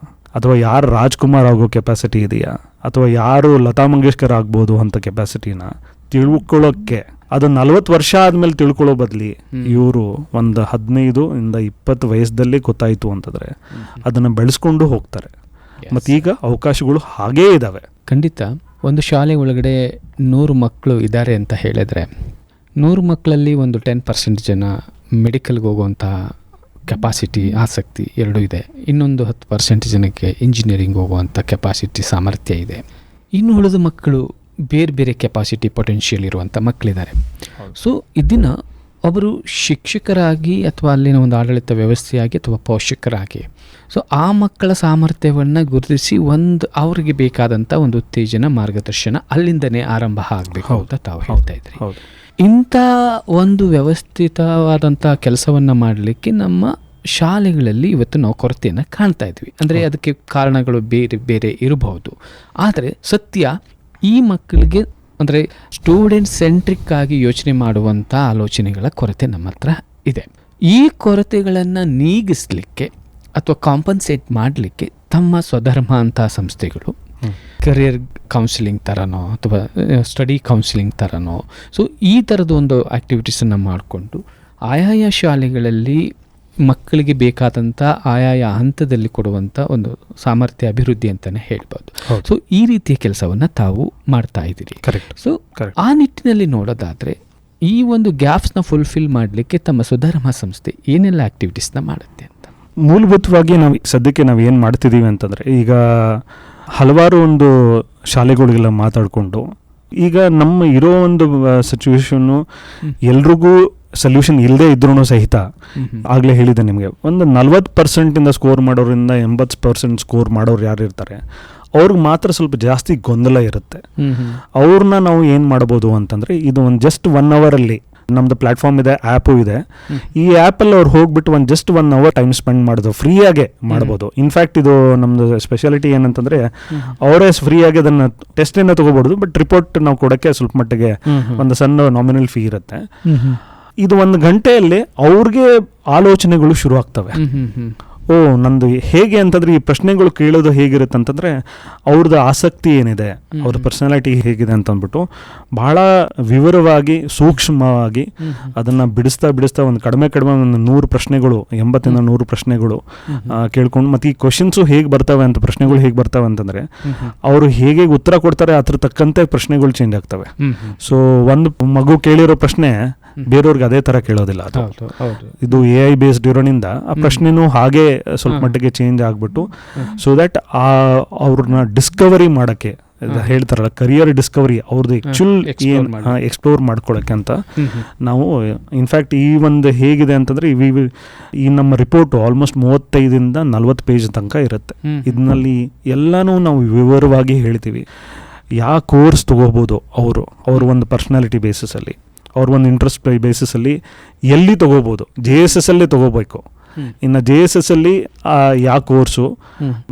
ಅಥವಾ ಯಾರು ರಾಜ್ಕುಮಾರ್ ಆಗೋ ಕೆಪಾಸಿಟಿ ಇದೆಯಾ ಅಥವಾ ಯಾರು ಲತಾ ಮಂಗೇಶ್ಕರ್ ಆಗ್ಬೋದು ಅಂತ ಕೆಪಾಸಿಟಿನ ತಿಳ್ಕೊಳ್ಳೋಕ್ಕೆ ಅದು 40 ವರ್ಷ ಆದಮೇಲೆ ತಿಳ್ಕೊಳ್ಳೋ ಬದಲಿ ಇವರು ಒಂದು 15-20 ವಯಸ್ಸದಲ್ಲಿ ಗೊತ್ತಾಯಿತು ಅಂತಂದರೆ ಅದನ್ನು ಬೆಳೆಸ್ಕೊಂಡು ಹೋಗ್ತಾರೆ. ಮತ್ತು ಈಗ ಅವಕಾಶಗಳು ಹಾಗೇ ಇದ್ದಾವೆ. ಖಂಡಿತ. ಒಂದು ಶಾಲೆ ಒಳಗಡೆ 100 ಮಕ್ಕಳು ಇದ್ದಾರೆ ಅಂತ ಹೇಳಿದ್ರೆ 100 ಮಕ್ಕಳಲ್ಲಿ ಒಂದು 10% ಜನ ಮೆಡಿಕಲ್ಗೆ ಹೋಗುವಂಥ ಕೆಪಾಸಿಟಿ, ಆಸಕ್ತಿ ಎರಡೂ ಇದೆ. ಇನ್ನೊಂದು 10% ಜನಕ್ಕೆ ಇಂಜಿನಿಯರಿಂಗ್ ಹೋಗುವಂಥ ಕೆಪಾಸಿಟಿ, ಸಾಮರ್ಥ್ಯ ಇದೆ. ಇನ್ನು ಉಳಿದ ಮಕ್ಕಳು ಬೇರೆ ಬೇರೆ ಕೆಪಾಸಿಟಿ, ಪೊಟೆನ್ಷಿಯಲ್ ಇರುವಂಥ ಮಕ್ಕಳಿದ್ದಾರೆ. ಸೊ ಇದನ್ನು ಅವರು ಶಿಕ್ಷಕರಾಗಿ ಅಥವಾ ಅಲ್ಲಿನ ಒಂದು ಆಡಳಿತ ವ್ಯವಸ್ಥೆಯಾಗಿ ಅಥವಾ ಪೋಷಕರಾಗಿ ಸೊ ಆ ಮಕ್ಕಳ ಸಾಮರ್ಥ್ಯವನ್ನು ಗುರುತಿಸಿ ಅವ್ರಿಗೆ ಬೇಕಾದಂಥ ಒಂದು ಉತ್ತೇಜನ, ಮಾರ್ಗದರ್ಶನ ಅಲ್ಲಿಂದನೇ ಆರಂಭ ಆಗಬೇಕು ಅಂತ ತಾವು ಹೇಳ್ತಾ ಇದ್ರಿ. ಇಂಥ ಒಂದು ವ್ಯವಸ್ಥಿತವಾದಂಥ ಕೆಲಸವನ್ನು ಮಾಡಲಿಕ್ಕೆ ನಮ್ಮ ಶಾಲೆಗಳಲ್ಲಿ ಇವತ್ತು ನಾವು ಕೊರತೆಯನ್ನು ಕಾಣ್ತಾ ಇದ್ವಿ. ಅಂದರೆ ಅದಕ್ಕೆ ಕಾರಣಗಳು ಬೇರೆ ಬೇರೆ ಇರಬಹುದು. ಆದರೆ ಸತ್ಯ ಈ ಮಕ್ಕಳಿಗೆ ಅಂದರೆ ಸ್ಟೂಡೆಂಟ್ ಸೆಂಟ್ರಿಕ್ ಆಗಿ ಯೋಚನೆ ಮಾಡುವಂಥ ಆಲೋಚನೆಗಳ ಕೊರತೆ ನಮ್ಮ ಹತ್ರ ಇದೆ. ಈ ಕೊರತೆಗಳನ್ನು ನೀಗಿಸಲಿಕ್ಕೆ ಅಥವಾ ಕಾಂಪನ್ಸೇಟ್ ಮಾಡಲಿಕ್ಕೆ ತಮ್ಮ ಸ್ವಧರ್ಮ ಅಂಥ ಸಂಸ್ಥೆಗಳು ಕರಿಯರ್ ಕೌನ್ಸಿಲಿಂಗ್ ಥರನೋ ಅಥವಾ ಸ್ಟಡಿ ಕೌನ್ಸಿಲಿಂಗ್ ಥರನೋ. ಸೊ ಈ ಥರದ ಒಂದು ಆ್ಯಕ್ಟಿವಿಟೀಸನ್ನು ಮಾಡಿಕೊಂಡು ಆಯಾಯ ಶಾಲೆಗಳಲ್ಲಿ ಮಕ್ಕಳಿಗೆ ಬೇಕಾದಂಥ ಆಯಾಯ ಹಂತದಲ್ಲಿ ಕೊಡುವಂಥ ಒಂದು ಸಾಮರ್ಥ್ಯ ಅಭಿವೃದ್ಧಿ ಅಂತಲೇ ಹೇಳ್ಬೋದು. ಸೊ ಈ ರೀತಿಯ ಕೆಲಸವನ್ನು ತಾವು ಮಾಡ್ತಾ ಇದ್ದೀರಿ. ಕರೆಕ್ಟ್. ಸೊ ಆ ನಿಟ್ಟಿನಲ್ಲಿ ನೋಡೋದಾದರೆ ಈ ಒಂದು ಗ್ಯಾಪ್ಸ್ನ ಫುಲ್ಫಿಲ್ ಮಾಡಲಿಕ್ಕೆ ತಮ್ಮ ಸುಧರ್ಮ ಸಂಸ್ಥೆ ಏನೆಲ್ಲ ಆ್ಯಕ್ಟಿವಿಟೀಸ್ನ ಮಾಡುತ್ತೆ ಅಂತ? ಮೂಲಭೂತವಾಗಿ ನಾವು ಸದ್ಯಕ್ಕೆ ನಾವು ಏನು ಮಾಡ್ತಿದ್ದೀವಿ ಅಂತಂದರೆ, ಈಗ ಹಲವಾರು ಒಂದು ಶಾಲೆಗಳಿಗೆಲ್ಲ ಮಾತಾಡಿಕೊಂಡು ಈಗ ನಮ್ಮ ಇರೋ ಒಂದು ಸಿಚುವೇಶನ್ನು ಎಲ್ರಿಗೂ ಸೊಲ್ಯೂಷನ್ ಇಲ್ಲದೆ ಇದ್ರೂ ಸಹಿತ, ಆಗಲೇ ಹೇಳಿದೆ ನಿಮಗೆ, ಒಂದು 40% ಸ್ಕೋರ್ ಮಾಡೋರಿಂದ 80% ಸ್ಕೋರ್ ಮಾಡೋರು ಯಾರು ಇರ್ತಾರೆ ಅವ್ರಿಗೆ ಮಾತ್ರ ಸ್ವಲ್ಪ ಜಾಸ್ತಿ ಗೊಂದಲ ಇರುತ್ತೆ. ಅವ್ರನ್ನ ನಾವು ಏನು ಮಾಡ್ಬೋದು ಅಂತಂದರೆ, ಇದು ಒಂದು ಜಸ್ಟ್ 1 ಅವರಲ್ಲಿ ನಮ್ಮದು ಪ್ಲ್ಯಾಟ್ಫಾರ್ಮ್ ಇದೆ, ಆ್ಯಪು ಇದೆ. ಈ ಆ್ಯಪಲ್ಲಿ ಅವ್ರು ಹೋಗ್ಬಿಟ್ಟು ಒಂದು ಜಸ್ಟ್ 1 ಅವರ್ ಟೈಮ್ ಸ್ಪೆಂಡ್ ಮಾಡೋದು ಫ್ರೀಯಾಗೆ ಮಾಡ್ಬೋದು. ಇನ್ಫ್ಯಾಕ್ಟ್ ಇದು ನಮ್ಮದು ಸ್ಪೆಷಾಲಿಟಿ ಏನಂತಂದರೆ, ಅವರೇ ಫ್ರೀಯಾಗಿ ಅದನ್ನು ಟೆಸ್ಟನ್ನು ತೊಗೋಬೋದು. ಬಟ್ ರಿಪೋರ್ಟ್ ನಾವು ಕೊಡೋಕ್ಕೆ ಸ್ವಲ್ಪ ಮಟ್ಟಿಗೆ ಒಂದು ಸಣ್ಣ ನಾಮಿನಲ್ ಫೀ ಇರುತ್ತೆ. ಇದು 1 ಗಂಟೆಯಲ್ಲಿ ಅವ್ರಿಗೆ ಆಲೋಚನೆಗಳು ಶುರು ಆಗ್ತವೆ. ಓ ನಂದು ಹೇಗೆ ಅಂತಂದರೆ, ಈ ಪ್ರಶ್ನೆಗಳು ಕೇಳೋದು ಹೇಗಿರುತ್ತೆ ಅಂತಂದರೆ, ಅವ್ರದ್ದು ಆಸಕ್ತಿ ಏನಿದೆ, ಅವ್ರ ಪರ್ಸನಾಲಿಟಿ ಹೇಗಿದೆ ಅಂತಂದ್ಬಿಟ್ಟು ಭಾಳ ವಿವರವಾಗಿ ಸೂಕ್ಷ್ಮವಾಗಿ ಅದನ್ನು ಬಿಡಿಸ್ತಾ ಒಂದು ಕಡಿಮೆ ಒಂದು 100 ಪ್ರಶ್ನೆಗಳು, 80 ಇಂದ 100 ಪ್ರಶ್ನೆಗಳು ಕೇಳ್ಕೊಂಡು, ಮತ್ತು ಈ ಕ್ವಶನ್ಸು ಹೇಗೆ ಬರ್ತವೆ ಅಂತ, ಪ್ರಶ್ನೆಗಳು ಹೇಗೆ ಬರ್ತವೆ ಅಂತಂದರೆ ಅವರು ಹೇಗೆ ಉತ್ತರ ಕೊಡ್ತಾರೆ ಅದ್ರ ತಕ್ಕಂತೆ ಪ್ರಶ್ನೆಗಳು ಚೇಂಜ್ ಆಗ್ತವೆ. ಸೊ ಒಂದು ಮಗು ಕೇಳಿರೋ ಪ್ರಶ್ನೆ ಬೇರೆಯವ್ರಿಗೆ ಅದೇ ಥರ ಕೇಳೋದಿಲ್ಲ. ಅದು ಇದು AI ಬೇಸ್ಡ್ ಇರೋದ್ರಿಂದ ಆ ಪ್ರಶ್ನೆನೂ ಹಾಗೆ ಸ್ವಲ್ಪ ಮಟ್ಟಿಗೆ ಚೇಂಜ್ ಆಗಿಬಿಟ್ಟು, ಸೊ ದ್ಯಾಟ್ ಅವ್ರನ್ನ ಡಿಸ್ಕವರಿ ಮಾಡೋಕ್ಕೆ, ಹೇಳ್ತಾರಲ್ಲ ಕರಿಯರ್ ಡಿಸ್ಕವರಿ, ಅವ್ರದ್ದು ಆ್ಯಕ್ಚುಲ್ ಏನು ಎಕ್ಸ್ಪ್ಲೋರ್ ಮಾಡ್ಕೊಳ್ಳೋಕ್ಕೆ ಅಂತ ನಾವು ಇನ್ಫ್ಯಾಕ್ಟ್ ಈ ಒಂದು ಹೇಗಿದೆ ಅಂತಂದರೆ, ಈ ನಮ್ಮ ರಿಪೋರ್ಟು ಆಲ್ಮೋಸ್ಟ್ 35ಇಂದ 40 ಪೇಜ್ ತನಕ ಇರುತ್ತೆ. ಇದರಲ್ಲಿ ಎಲ್ಲನೂ ನಾವು ವಿವರವಾಗಿ ಹೇಳ್ತೀವಿ. ಯಾವ ಕೋರ್ಸ್ ತೊಗೋಬೋದು ಅವ್ರ ಒಂದು ಪರ್ಸ್ನಾಲಿಟಿ ಬೇಸಿಸಲ್ಲಿ, ಅವ್ರ ಒಂದು ಇಂಟ್ರೆಸ್ಟ್ ಬೇಸಿಸಲ್ಲಿ ಎಲ್ಲಿ ತೊಗೋಬೋದು. JSS ಅಲ್ಲೇ ತೊಗೋಬೇಕು. ಇನ್ನು JSS ಅಲ್ಲಿ ಯಾವ ಕೋರ್ಸು,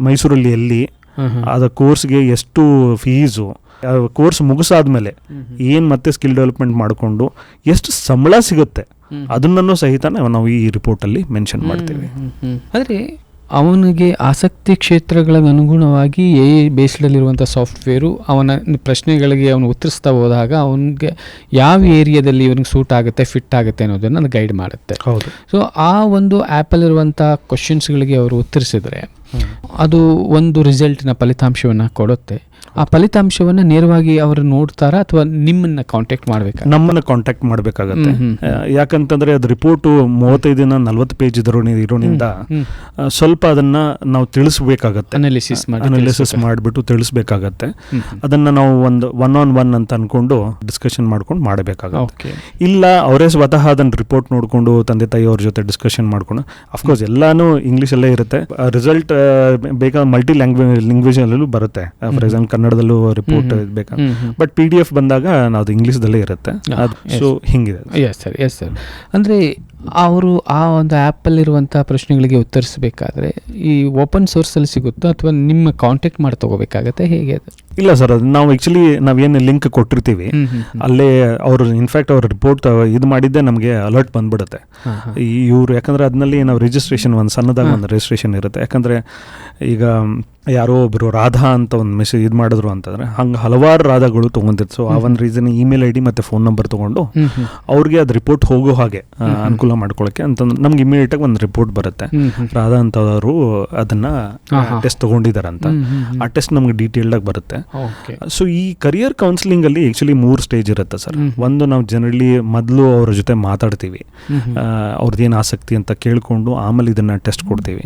ಮೈಸೂರಲ್ಲಿ ಎಲ್ಲಿ, ಅದ ಕೋರ್ಸ್ಗೆ ಎಷ್ಟು ಫೀಸು, ಕೋರ್ಸ್ ಮುಗಿಸಾದ್ಮೇಲೆ ಏನು ಮತ್ತೆ ಸ್ಕಿಲ್ ಡೆವಲಪ್ಮೆಂಟ್ ಮಾಡಿಕೊಂಡು ಎಷ್ಟು ಸಂಬಳ ಸಿಗುತ್ತೆ, ಅದನ್ನೂ ಸಹಿತ ನಾವು ಈ ರಿಪೋರ್ಟಲ್ಲಿ ಮೆನ್ಷನ್ ಮಾಡ್ತೀವಿ. ಆದರೆ ಅವನಿಗೆ ಆಸಕ್ತಿ ಕ್ಷೇತ್ರಗಳಿಗೆ ಅನುಗುಣವಾಗಿ AI ಬೇಸ್ಡಲ್ಲಿರುವಂಥ ಸಾಫ್ಟ್ವೇರು ಅವನ ಪ್ರಶ್ನೆಗಳಿಗೆ ಅವನು ಉತ್ತರಿಸ್ತಾ ಹೋದಾಗ ಅವನಿಗೆ ಯಾವ ಏರಿಯಾದಲ್ಲಿ ಇವನಿಗೆ ಸೂಟ್ ಆಗುತ್ತೆ, ಫಿಟ್ ಆಗುತ್ತೆ ಅನ್ನೋದನ್ನು ಅದು ಗೈಡ್ ಮಾಡುತ್ತೆ. ಹೌದು. ಸೊ ಆ ಒಂದು ಆ್ಯಪಲ್ಲಿರುವಂಥ ಕ್ವಶನ್ಸ್ಗಳಿಗೆ ಅವರು ಉತ್ತರಿಸಿದರೆ ಅದು ಒಂದು ರಿಸಲ್ಟಿನ ಫಲಿತಾಂಶವನ್ನು ಕೊಡುತ್ತೆ. ಆ ಫಲಿತಾಂಶವನ್ನು ನೇರವಾಗಿ ಅವರು ನೋಡ್ತಾರಾ ಅಥವಾ ನಿಮ್ಮನ್ನು ಕಾಂಟ್ಯಾಕ್ಟ್ ಮಾಡಬೇಕಾ? ನಮ್ಮನ್ನು ಕಾಂಟ್ಯಾಕ್ಟ್ ಮಾಡಬೇಕಾಗತ್ತೆ. ಯಾಕಂತಂದರೆ ಅದು ರಿಪೋರ್ಟು 35 40 ಪೇಜ್ ಇರೋದ್ರಿಂದ ಸ್ವಲ್ಪ ಅದನ್ನು ನಾವು ತಿಳಿಸ್ಬೇಕಾಗತ್ತೆ, ಅನಾಲಿಸಿಸ್ ಮಾಡಿಬಿಟ್ಟು ತಿಳಿಸ್ಬೇಕಾಗತ್ತೆ. ಅದನ್ನು ನಾವು ಒಂದು 1-on-1 ಅಂತ ಅಂದ್ಕೊಂಡು ಡಿಸ್ಕಷನ್ ಮಾಡ್ಕೊಂಡು ಮಾಡಬೇಕಾಗತ್ತೆ. ಇಲ್ಲ ಅವರೇ ಸ್ವತಃ ಅದನ್ನು ರಿಪೋರ್ಟ್ ನೋಡಿಕೊಂಡು ತಂದೆ ತಾಯಿ ಅವ್ರ ಜೊತೆ ಡಿಸ್ಕಷನ್ ಮಾಡ್ಕೊಂಡು, ಅಫ್ಕೋರ್ಸ್ ಎಲ್ಲಾನು ಇಂಗ್ಲೀಷಲ್ಲೇ ಇರುತ್ತೆ. ರಿಸಲ್ಟ್ ಬೇಕಾದ ಮಲ್ಟಿ ಲ್ಯಾಂಗ್ವೇಜಲ್ಲೂ ಬರುತ್ತೆ. ಫಾರ್ ಎಕ್ಸಾಂಪಲ್ ಕನ್ನಡದಲ್ಲೂ ರಿಪೋರ್ಟ್ ಬೇಕಾ, ಬಟ್ PDF ಬಂದಾಗ ಅದು ಇಂಗ್ಲೀಷ್ದಲ್ಲೇ ಇರುತ್ತೆ. ಸೊ ಹಿಂಗಿದೆ. Yes sir. ಅಂದರೆ ಅವರು ಆ ಒಂದು ಆ್ಯಪಲ್ಲಿರುವಂಥ ಪ್ರಶ್ನೆಗಳಿಗೆ ಉತ್ತರಿಸಬೇಕಾದ್ರೆ ಈ ಓಪನ್ ಸೋರ್ಸಲ್ಲಿ ಸಿಗುತ್ತೋ ಅಥವಾ ನಿಮ್ಮ ಕಾಂಟ್ಯಾಕ್ಟ್ ಮಾಡಿ ತೊಗೋಬೇಕಾಗತ್ತೆ, ಹೇಗೆ ಅದು? ಇಲ್ಲ ಸರ್, ಅದು ನಾವು ಆ್ಯಕ್ಚುಲಿ ನಾವೇನು ಲಿಂಕ್ ಕೊಟ್ಟಿರ್ತೀವಿ ಅಲ್ಲೇ ಅವರು ಇನ್ಫ್ಯಾಕ್ಟ್ ಅವ್ರ ರಿಪೋರ್ಟ್ ಇದು ಮಾಡಿದ್ದೆ ನಮಗೆ ಅಲರ್ಟ್ ಬಂದ್ಬಿಡುತ್ತೆ. ಇವರು ಯಾಕಂದರೆ ಅದರಲ್ಲಿ ನಾವು ರಿಜಿಸ್ಟ್ರೇಷನ್ ಒಂದು ಸಣ್ಣದಾಗ ಒಂದು ರಿಜಿಸ್ಟ್ರೇಷನ್ ಇರುತ್ತೆ. ಯಾಕಂದರೆ ಈಗ ಯಾರೋ ಒಬ್ಬರು ರಾಧಾ ಅಂತ ಒಂದು ಮೆಸೇಜ್ ಇದು ಮಾಡಿದ್ರು ಅಂತಂದರೆ ಹಂಗೆ ಹಲವಾರು ರಾಧಾಗಳು ತೊಗೊಂತಿತ್ತು. ಸೊ ಆ ಒಂದು ರೀಸನ್ ಇಮೇಲ್ ID ಮತ್ತು ಫೋನ್ ನಂಬರ್ ತೊಗೊಂಡು ಅವ್ರಿಗೆ ಅದು ರಿಪೋರ್ಟ್ ಹೋಗೋ ಹಾಗೆ ಅನುಕೂಲ ಮಾಡ್ಕೊಳ್ಳೋಕ್ಕೆ ಅಂತಂದ್ರೆ ನಮ್ಗೆ ಇಮಿಡಿಯೇಟಾಗಿ ಒಂದು ರಿಪೋರ್ಟ್ ಬರುತ್ತೆ, ರಾಧಾ ಅಂತವರು ಅದನ್ನು ಟೆಸ್ಟ್ ತೊಗೊಂಡಿದ್ದಾರೆ ಅಂತ. ಆ ಟೆಸ್ಟ್ ನಮ್ಗೆ ಡೀಟೇಲ್ಡಾಗಿ ಬರುತ್ತೆ. ಸೊ ಈ ಕರಿಯರ್ ಕೌನ್ಸಿಲಿಂಗಲ್ಲಿ ಆ್ಯಕ್ಚುಲಿ 3 ಸ್ಟೇಜ್ ಇರುತ್ತೆ ಸರ್. ಒಂದು, ನಾವು ಜನರಲಿ ಮೊದಲು ಅವ್ರ ಜೊತೆ ಮಾತಾಡ್ತೀವಿ, ಅವ್ರದ್ದೇನು ಆಸಕ್ತಿ ಅಂತ ಕೇಳಿಕೊಂಡು ಆಮೇಲೆ ಇದನ್ನು ಟೆಸ್ಟ್ ಕೊಡ್ತೀವಿ.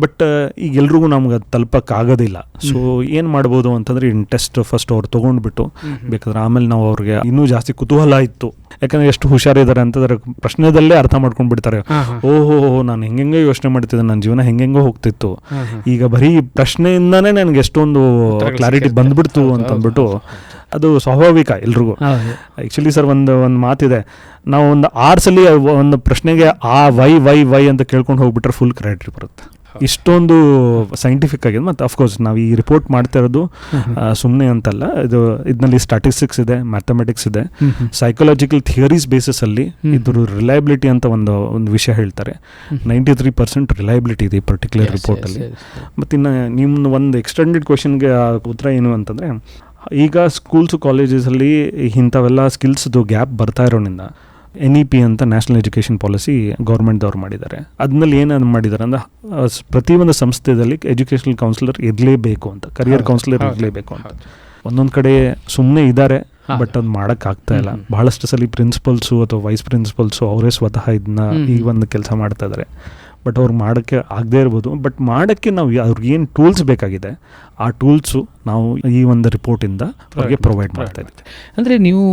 ಬಟ್ ಈಗ ಎಲ್ರಿಗೂ ನಮ್ಗೆ ಅದು ತಲುಪಕ್ಕಾಗೋದಿಲ್ಲ. ಸೊ ಏನು ಮಾಡ್ಬೋದು ಅಂತಂದರೆ, ಇನ್ನು ಟೆಸ್ಟ್ ಫಸ್ಟ್ ಅವ್ರು ತೊಗೊಂಡ್ಬಿಟ್ಟು ಬೇಕಾದ್ರೆ ಆಮೇಲೆ ನಾವು ಅವ್ರಿಗೆ ಇನ್ನೂ ಜಾಸ್ತಿ ಕುತೂಹಲ ಇತ್ತು, ಯಾಕಂದರೆ ಎಷ್ಟು ಹುಷಾರಿದ್ದಾರೆ ಅಂತಂದರೆ ಪ್ರಶ್ನೆದಲ್ಲೇ ಅರ್ಥ ಮಾಡ್ಕೊಂಡು ಬಿಡ್ತಾರೆ. ಓಹೋ ನಾನು ಹೆಂಗೆ ಯೋಚನೆ ಮಾಡ್ತಿದ್ದೆ, ನನ್ನ ಜೀವನ ಹೆಂಗೆಂಗೋ ಹೋಗ್ತಿತ್ತು, ಈಗ ಬರೀ ಪ್ರಶ್ನೆಯಿಂದಾನೇ ನನಗೆ ಎಷ್ಟೊಂದು ಕ್ಲಾರಿಟಿ ಬಂದ್ಬಿಡ್ತು ಅಂತಂದ್ಬಿಟ್ಟು. ಅದು ಸ್ವಾಭಾವಿಕ ಎಲ್ರಿಗೂ. ಆ್ಯಕ್ಚುಲಿ ಸರ್ ಒಂದು ಮಾತಿದೆ, ನಾವು ಒಂದು 6 ಸಲ ಒಂದು ಪ್ರಶ್ನೆಗೆ ವೈ ಅಂತ ಕೇಳ್ಕೊಂಡು ಹೋಗ್ಬಿಟ್ರೆ ಫುಲ್ ಕ್ಲಾರಿಟಿ ಬರುತ್ತೆ. ಇಷ್ಟೊಂದು ಸೈಂಟಿಫಿಕ್ ಆಗಿದೆ. ಮತ್ತು ಅಫ್ಕೋರ್ಸ್ ನಾವು ಈ ರಿಪೋರ್ಟ್ ಮಾಡ್ತಾ ಇರೋದು ಸುಮ್ಮನೆ ಅಂತಲ್ಲ, ಇದರಲ್ಲಿ ಸ್ಟ್ಯಾಟಿಸ್ಟಿಕ್ಸ್ ಇದೆ, ಮ್ಯಾಥಮೆಟಿಕ್ಸ್ ಇದೆ, ಸೈಕಾಲಜಿಕಲ್ ಥಿಯರೀಸ್ ಬೇಸಿಸಲ್ಲಿ ಇದ್ರ ರಿಲಯಬಿಲಿಟಿ ಅಂತ ಒಂದು ವಿಷಯ ಹೇಳ್ತಾರೆ. 93% ರಿಲಯಬಿಲಿಟಿ ಇದೆ ಈ ಪರ್ಟಿಕ್ಯುಲರ್ ರಿಪೋರ್ಟಲ್ಲಿ. ಮತ್ತು ಇನ್ನು ನಿಮ್ಮ ಒಂದು ಎಕ್ಸ್ಟೆಂಡೆಡ್ ಕ್ವೆಶನ್ಗೆ ಉತ್ತರ ಏನು ಅಂತಂದರೆ, ಈಗ ಸ್ಕೂಲ್ಸು ಕಾಲೇಜಸಲ್ಲಿ ಇಂಥವೆಲ್ಲ ಸ್ಕಿಲ್ಸ್ದು ಗ್ಯಾಪ್ ಬರ್ತಾ ಇರೋದ್ರಿಂದ NEP ಅಂತ ನ್ಯಾಷನಲ್ ಎಜುಕೇಷನ್ ಪಾಲಿಸಿ ಗೌರ್ಮೆಂಟ್ದವ್ರು ಮಾಡಿದ್ದಾರೆ. ಅದ್ರಲ್ಲಿ ಏನಾದ್ರು ಮಾಡಿದ್ದಾರೆ ಅಂದರೆ ಪ್ರತಿಯೊಂದು ಸಂಸ್ಥೆಯಲ್ಲಿ ಎಜುಕೇಷನಲ್ ಕೌನ್ಸಿಲರ್ ಇರಲೇಬೇಕು ಅಂತ, ಕರಿಯರ್ ಕೌನ್ಸಿಲರ್ ಇರಲೇಬೇಕು ಅಂತ. ಒಂದೊಂದು ಕಡೆ ಸುಮ್ಮನೆ ಇದ್ದಾರೆ, ಬಟ್ ಅದು ಮಾಡೋಕ್ಕಾಗ್ತಾ ಇಲ್ಲ. ಬಹಳಷ್ಟು ಸಲ ಪ್ರಿನ್ಸಿಪಲ್ಸು ಅಥವಾ ವೈಸ್ ಪ್ರಿನ್ಸಿಪಲ್ಸು ಅವರೇ ಸ್ವತಃ ಇದನ್ನ ಈ ಒಂದು ಕೆಲಸ ಮಾಡ್ತಾ ಇದ್ದಾರೆ. ಬಟ್ ಅವ್ರು ಮಾಡೋಕ್ಕೆ ಆಗದೇ ಇರ್ಬೋದು. ಬಟ್ ಮಾಡೋಕ್ಕೆ ನಾವು ಅವ್ರಿಗೆ ಏನು ಟೂಲ್ಸ್ ಬೇಕಾಗಿದೆ ಆ ಟೂಲ್ಸು ನಾವು ಈ ಒಂದು ರಿಪೋರ್ಟಿಂದ ಅವ್ರಿಗೆ ಪ್ರೊವೈಡ್ ಮಾಡ್ತಾ ಇದ್ದೀವಿ. ಅಂದರೆ ನೀವು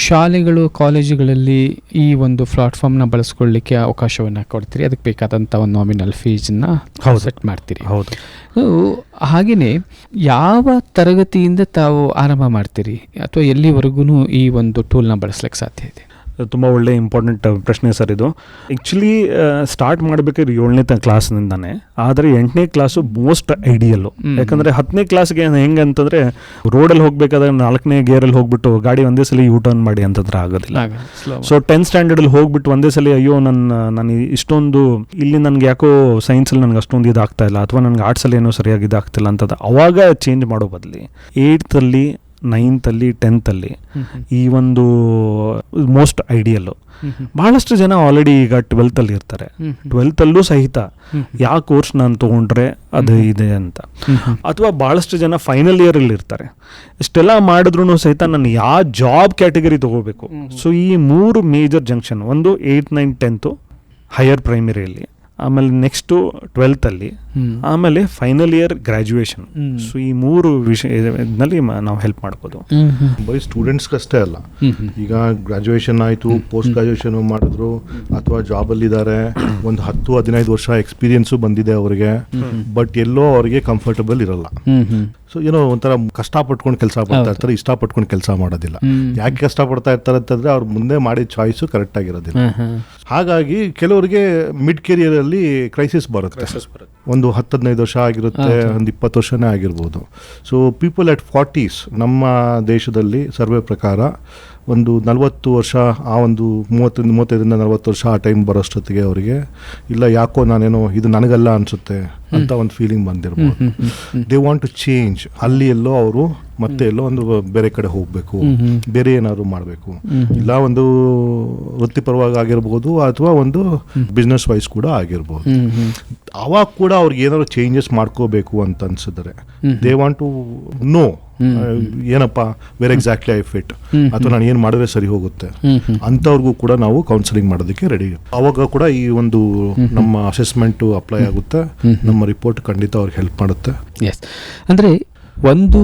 ಶಾಲೆಗಳು ಕಾಲೇಜುಗಳಲ್ಲಿ ಈ ಒಂದು ಪ್ಲಾಟ್ಫಾರ್ಮ್ನ ಬಳಸ್ಕೊಳ್ಳಿಕ್ಕೆ ಅವಕಾಶವನ್ನು ಕೊಡ್ತೀರಿ, ಅದಕ್ಕೆ ಬೇಕಾದಂಥ ಒಂದು ನಾಮಿನಲ್ ಫೀಸನ್ನು ಸೆಟ್ ಮಾಡ್ತೀರಿ. ಹೌದು. ಹಾಗೆಯೇ ಯಾವ ತರಗತಿಯಿಂದ ತಾವು ಆರಂಭ ಮಾಡ್ತೀರಿ ಅಥವಾ ಎಲ್ಲಿವರೆಗೂ ಈ ಒಂದು ಟೂಲ್ನ ಬಳಸ್ಲಿಕ್ಕೆ ಸಾಧ್ಯ ಇದೆ? ತುಂಬ ಒಳ್ಳೆ ಇಂಪಾರ್ಟೆಂಟ್ ಪ್ರಶ್ನೆ ಸರ್ ಇದು. ಆ್ಯಕ್ಚುಲಿ ಸ್ಟಾರ್ಟ್ ಮಾಡಬೇಕಾದ್ರೆ 7ನೇ ಕ್ಲಾಸ್ನಿಂದಾನೆ, ಆದರೆ 8ನೇ ಕ್ಲಾಸು ಮೋಸ್ಟ್ ಐಡಿಯಲ್ಲು. ಯಾಕಂದರೆ 10ನೇ ಕ್ಲಾಸ್ಗೆ ಹೆಂಗೆ ಅಂತಂದರೆ ರೋಡಲ್ಲಿ ಹೋಗಬೇಕಾದ್ರೆ 4ನೇ ಗೇರಲ್ಲಿ ಹೋಗ್ಬಿಟ್ಟು ಗಾಡಿ ಒಂದೇ ಸಲ ಯೂ ಟರ್ನ್ ಮಾಡಿ ಅಂತಂದ್ರೆ ಆಗೋದಿಲ್ಲ. ಸೊ 10th ಸ್ಟ್ಯಾಂಡರ್ಡಲ್ಲಿ ಹೋಗ್ಬಿಟ್ಟು ಒಂದೇ ಸಲ ಅಯ್ಯೋ ನಾನು ಇಷ್ಟೊಂದು ಇಲ್ಲಿ ನನಗೆ ಯಾಕೋ ಸೈನ್ಸಲ್ಲಿ ನನಗೆ ಅಷ್ಟೊಂದು ಇದಾಗ್ತಾ ಇಲ್ಲ, ಅಥವಾ ನನಗೆ ಆರ್ಟ್ಸಲ್ಲಿ ಏನೋ ಸರಿಯಾಗಿ ಇದಾಗ್ತಿಲ್ಲ ಅಂತದ್ದು ಅವಾಗ ಚೇಂಜ್ ಮಾಡೋ ಬದಲಿ 8th 9th 10th ಈ ಒಂದು ಮೋಸ್ಟ್ ಐಡಿಯಲ್ಲು. ಬಹಳಷ್ಟು ಜನ ಆಲ್ರೆಡಿ ಈಗ 12th ಇರ್ತಾರೆ. 12th ಸಹಿತ ಯಾವ ಕೋರ್ಸ್ ನಾನು ತೊಗೊಂಡ್ರೆ ಅದು ಇದೆ ಅಂತ, ಅಥವಾ ಭಾಳಷ್ಟು ಜನ ಫೈನಲ್ ಇಯರಲ್ಲಿ ಇರ್ತಾರೆ. ಇಷ್ಟೆಲ್ಲ ಮಾಡಿದ್ರು ಸಹಿತ ನಾನು ಯಾವ ಜಾಬ್ ಕ್ಯಾಟಗರಿ ತೊಗೋಬೇಕು. ಸೊ ಈ 3 ಮೇಜರ್ ಜಂಕ್ಷನ್, ಒಂದು 8th 9th 10th ಹೈಯರ್ ಪ್ರೈಮರಿಯಲ್ಲಿ, ಆಮೇಲೆ ನೆಕ್ಸ್ಟು 12th ಆಮೇಲೆ ಫೈನಲ್ ಇಯರ್ ಗ್ರ್ಯಾಜುಯೇಷನ್. ಸೊ ಈ 3 ವಿಷಯದಲ್ಲಿ ನಾವು ಹೆಲ್ಪ್ ಮಾಡ್ಬೋದು. ಬರೀ ಸ್ಟೂಡೆಂಟ್ಸ್ಗಷ್ಟೇ ಅಲ್ಲ, ಈಗ ಗ್ರಾಜುಯೇಷನ್ ಆಯಿತು, ಪೋಸ್ಟ್ ಗ್ರಾಜುಯೇಷನ್ ಮಾಡಿದ್ರು, ಅಥವಾ ಜಾಬಲ್ಲಿದ್ದಾರೆ, ಒಂದು 10-15 ವರ್ಷ ಎಕ್ಸ್ಪೀರಿಯನ್ಸು ಬಂದಿದೆ ಅವರಿಗೆ, ಬಟ್ ಎಲ್ಲೋ ಅವರಿಗೆ ಕಂಫರ್ಟಬಲ್ ಇರಲ್ಲ. ಸೊ ಏನೋ ಒಂಥರ ಕಷ್ಟಪಟ್ಕೊಂಡು ಕೆಲಸ ಮಾಡ್ತಾ ಇರ್ತಾರೆ, ಇಷ್ಟಪಟ್ಕೊಂಡು ಕೆಲಸ ಮಾಡೋದಿಲ್ಲ. ಯಾಕೆ ಕಷ್ಟಪಡ್ತಾ ಇರ್ತಾರೆ ಅಂತಂದ್ರೆ ಅವ್ರು ಮುಂದೆ ಮಾಡಿದ ಚಾಯ್ಸು ಕರೆಕ್ಟ್ ಆಗಿರೋದಿಲ್ಲ. ಹಾಗಾಗಿ ಕೆಲವರಿಗೆ ಮಿಡ್ ಕೆರಿಯರ್ ಅಲ್ಲಿ ಕ್ರೈಸಿಸ್ ಬರುತ್ತೆ. ಒಂದು 10-15 ವರ್ಷ ಆಗಿರುತ್ತೆ, ಒಂದು 20 ವರ್ಷನೇ ಆಗಿರ್ಬೋದು. ಸೊ ಪೀಪಲ್ ಅಟ್ 40s ನಮ್ಮ ದೇಶದಲ್ಲಿ ಸರ್ವೆ ಪ್ರಕಾರ ಒಂದು 40 ವರ್ಷ, ಆ ಒಂದು 35-40 ವರ್ಷ ಆ ಟೈಮ್ ಬರೋಷ್ಟೊತ್ತಿಗೆ ಅವರಿಗೆ ಇಲ್ಲ ಯಾಕೋ ನಾನೇನೋ ಇದು ನನಗಲ್ಲ ಅನಿಸುತ್ತೆ ಅಂತ ಒಂದು ಫೀಲಿಂಗ್ ಬಂದಿರ್ಬೋದು. They want to change. ಅಲ್ಲಿ ಎಲ್ಲೋ ಅವರು ಮತ್ತೆ ಎಲ್ಲೋ ಒಂದು ಬೇರೆ ಕಡೆ ಹೋಗಬೇಕು, ಬೇರೆ ಏನಾದ್ರು ಮಾಡಬೇಕು, ಇಲ್ಲ ಒಂದು ವೃತ್ತಿಪರವಾಗಿ ಆಗಿರ್ಬೋದು ಅಥವಾ ಒಂದು ಬಿಸ್ನೆಸ್ ವೈಸ್ ಕೂಡ ಆಗಿರ್ಬೋದು. ಅವಾಗ ಕೂಡ ಅವ್ರಿಗೆ ಏನಾದ್ರು ಚೇಂಜಸ್ ಮಾಡ್ಕೋಬೇಕು ಅಂತ ಅನ್ಸಿದ್ರೆ ದೇ ವಾಂಟ್ ಟು ನೋ ಏನಪ್ಪ ವೇರ್ ಎಕ್ಸಾಕ್ಟ್ಲಿ ಐ ಫಿಟ್, ಅಥವಾ ನಾನು ಏನು ಮಾಡಿದ್ರೆ ಸರಿ ಹೋಗುತ್ತೆ ಅಂಥವ್ರಿಗೂ ಕೂಡ ನಾವು ಕೌನ್ಸಿಲಿಂಗ್ ಮಾಡೋದಕ್ಕೆ ರೆಡಿ. ಅವಾಗ ಕೂಡ ಈ ಒಂದು ನಮ್ಮ ಅಸೆಸ್ಮೆಂಟು ಅಪ್ಲೈ ಆಗುತ್ತೆ, ನಮ್ಮ ರಿಪೋರ್ಟ್ ಖಂಡಿತ ಅವ್ರಿಗೆ ಹೆಲ್ಪ್ ಮಾಡುತ್ತೆ. ಎಸ್, ಅಂದರೆ ಒಂದು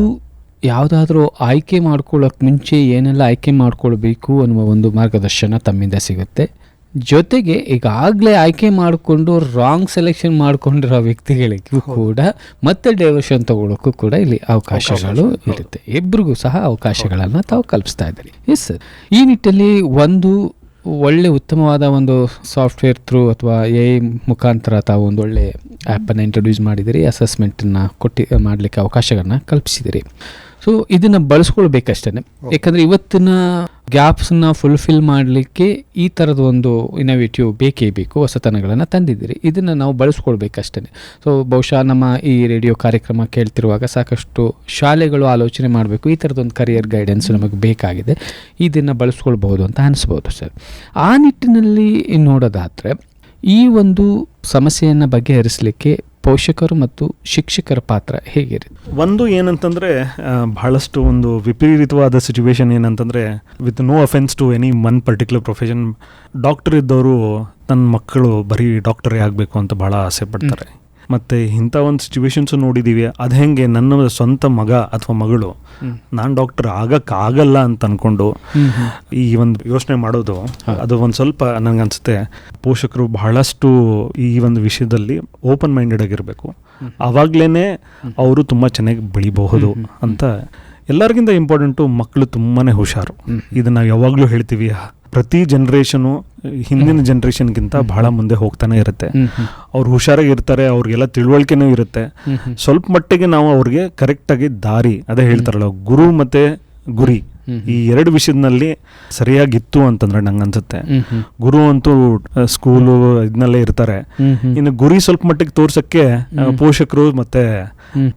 ಯಾವುದಾದ್ರೂ ಆಯ್ಕೆ ಮಾಡ್ಕೊಳ್ಳೋಕೆ ಮುಂಚೆ ಏನೆಲ್ಲ ಆಯ್ಕೆ ಮಾಡ್ಕೊಳ್ಬೇಕು ಅನ್ನುವ ಒಂದು ಮಾರ್ಗದರ್ಶನ ತಮ್ಮಿಂದ ಸಿಗುತ್ತೆ. ಜೊತೆಗೆ ಈಗಾಗಲೇ ಆಯ್ಕೆ ಮಾಡಿಕೊಂಡು ರಾಂಗ್ ಸೆಲೆಕ್ಷನ್ ಮಾಡ್ಕೊಂಡಿರೋ ವ್ಯಕ್ತಿಗಳಿಗೂ ಕೂಡ ಮತ್ತೆ ಡೈವರ್ಷನ್ ತಗೊಳ್ಳೋಕ್ಕೂ ಕೂಡ ಇಲ್ಲಿ ಅವಕಾಶಗಳು ಇರುತ್ತೆ. ಇಬ್ಬರಿಗೂ ಸಹ ಅವಕಾಶಗಳನ್ನು ತಾವು ಕಲ್ಪಿಸ್ತಾ ಇದ್ದೀರಿ. ಎಸ್ ಸರ್, ಈ ನಿಟ್ಟಲ್ಲಿ ಒಂದು ಒಳ್ಳೆ ಉತ್ತಮವಾದ ಒಂದು ಸಾಫ್ಟ್ವೇರ್ ಥ್ರೂ ಅಥವಾ AI ಮುಖಾಂತರ ತಾವು ಒಂದು ಒಳ್ಳೆ ಆ್ಯಪನ್ನು ಇಂಟ್ರೊಡ್ಯೂಸ್ ಮಾಡಿದಿರಿ, ಅಸೆಸ್ಮೆಂಟನ್ನು ಮಾಡಲಿಕ್ಕೆ ಅವಕಾಶಗಳನ್ನ ಕಲ್ಪಿಸಿದಿರಿ. ಸೊ ಇದನ್ನು ಬಳಸ್ಕೊಳ್ಬೇಕಷ್ಟೇ. ಯಾಕಂದರೆ ಇವತ್ತಿನ ಗ್ಯಾಪ್ಸನ್ನ ಫುಲ್ಫಿಲ್ ಮಾಡಲಿಕ್ಕೆ ಈ ಥರದ ಒಂದು ಇನೋವೇಟಿವ್ ಬೇಕೇ ಬೇಕು, ಹೊಸತನಗಳನ್ನು ತಂದಿದ್ದೀರಿ. ಇದನ್ನು ನಾವು ಬಳಸ್ಕೊಳ್ಬೇಕಷ್ಟೇ. ಸೊ ಬಹುಶಃ ನಮ್ಮ ಈ ರೇಡಿಯೋ ಕಾರ್ಯಕ್ರಮ ಕೇಳ್ತಿರುವಾಗ ಸಾಕಷ್ಟು ಶಾಲೆಗಳು ಆಲೋಚನೆ ಮಾಡಬೇಕು, ಈ ಥರದೊಂದು ಕರಿಯರ್ ಗೈಡೆನ್ಸ್ ನಮಗೆ ಬೇಕಾಗಿದೆ, ಇದನ್ನು ಬಳಸ್ಕೊಳ್ಬಹುದು ಅಂತ ಅನಿಸ್ಬೋದು ಸರ್. ಆ ನಿಟ್ಟಿನಲ್ಲಿ ನೋಡೋದಾದರೆ ಈ ಒಂದು ಸಮಸ್ಯೆಯನ್ನು ಬಗೆಹರಿಸಲಿಕ್ಕೆ ಪೋಷಕರು ಮತ್ತು ಶಿಕ್ಷಕರ ಪಾತ್ರ ಹೇಗಿರುತ್ತೆ? ಒಂದು ಏನಂತಂದರೆ ಬಹಳಷ್ಟು ಒಂದು ವಿಪರೀತವಾದ ಸಿಚುವೇಶನ್ ಏನಂತಂದರೆ, with no offence to any one particular profession, doctor ಇದ್ದವರು ತನ್ನ ಮಕ್ಕಳು ಬರೀ ಡಾಕ್ಟರೇ ಆಗಬೇಕು ಅಂತ ಭಾಳ ಆಸೆ ಪಡ್ತಾರೆ. ಮತ್ತು ಇಂಥ ಒಂದು ಸಿಚುವೇಶನ್ಸು ನೋಡಿದ್ದೀವಿ. ಅದು ಹೆಂಗೆ ನನ್ನ ಸ್ವಂತ ಮಗ ಅಥವಾ ಮಗಳು ನಾನು ಡಾಕ್ಟರ್ ಆಗಕ್ಕಾಗಲ್ಲ ಅಂತ ಅಂದ್ಕೊಂಡು ಈ ಒಂದು ಯೋಚನೆ ಮಾಡೋದು, ಅದು ಒಂದು ಸ್ವಲ್ಪ ನನಗನ್ಸುತ್ತೆ ಪೋಷಕರು ಬಹಳಷ್ಟು ಈ ಒಂದು ವಿಷಯದಲ್ಲಿ ಓಪನ್ ಮೈಂಡೆಡ್ ಆಗಿರಬೇಕು. ಆವಾಗಲೇ ಅವರು ತುಂಬ ಚೆನ್ನಾಗಿ ಬೆಳಿಬಹುದು ಅಂತ. ಎಲ್ಲರಿಗಿಂತ ಇಂಪಾರ್ಟೆಂಟು ಮಕ್ಕಳು ತುಂಬಾ ಹುಷಾರು. ಇದನ್ನು ನಾವು ಯಾವಾಗಲೂ ಹೇಳ್ತೀವಿ, ಪ್ರತಿ ಜನ್ರೇಷನು ಹಿಂದಿನ ಜನ್ರೇಷನ್ಗಿಂತ ಬಹಳ ಮುಂದೆ ಹೋಗ್ತಾನೆ ಇರುತ್ತೆ. ಅವ್ರು ಹುಷಾರಾಗಿರ್ತಾರೆ, ಅವ್ರಿಗೆಲ್ಲ ತಿಳುವಳಿಕೆನೂ ಇರುತ್ತೆ. ಸ್ವಲ್ಪ ಮಟ್ಟಿಗೆ ನಾವು ಅವ್ರಿಗೆ ಕರೆಕ್ಟಾಗಿ ದಾರಿ, ಅದೇ ಹೇಳ್ತಾರಲ್ಲ ಗುರು ಮತ್ತು ಗುರಿ, ಈ ಎರಡು ವಿಷಯದಲ್ಲಿ ಸರಿಯಾಗಿತ್ತು ಅಂತಂದ್ರೆ ನಂಗೆ ಅನ್ಸುತ್ತೆ. ಗುರು ಅಂತೂ ಸ್ಕೂಲು ಇದನ್ನಲ್ಲೇ ಇರ್ತಾರೆ, ಇನ್ನು ಗುರಿ ಸ್ವಲ್ಪ ಮಟ್ಟಿಗೆ ತೋರ್ಸಕ್ಕೆ ಪೋಷಕರು ಮತ್ತೆ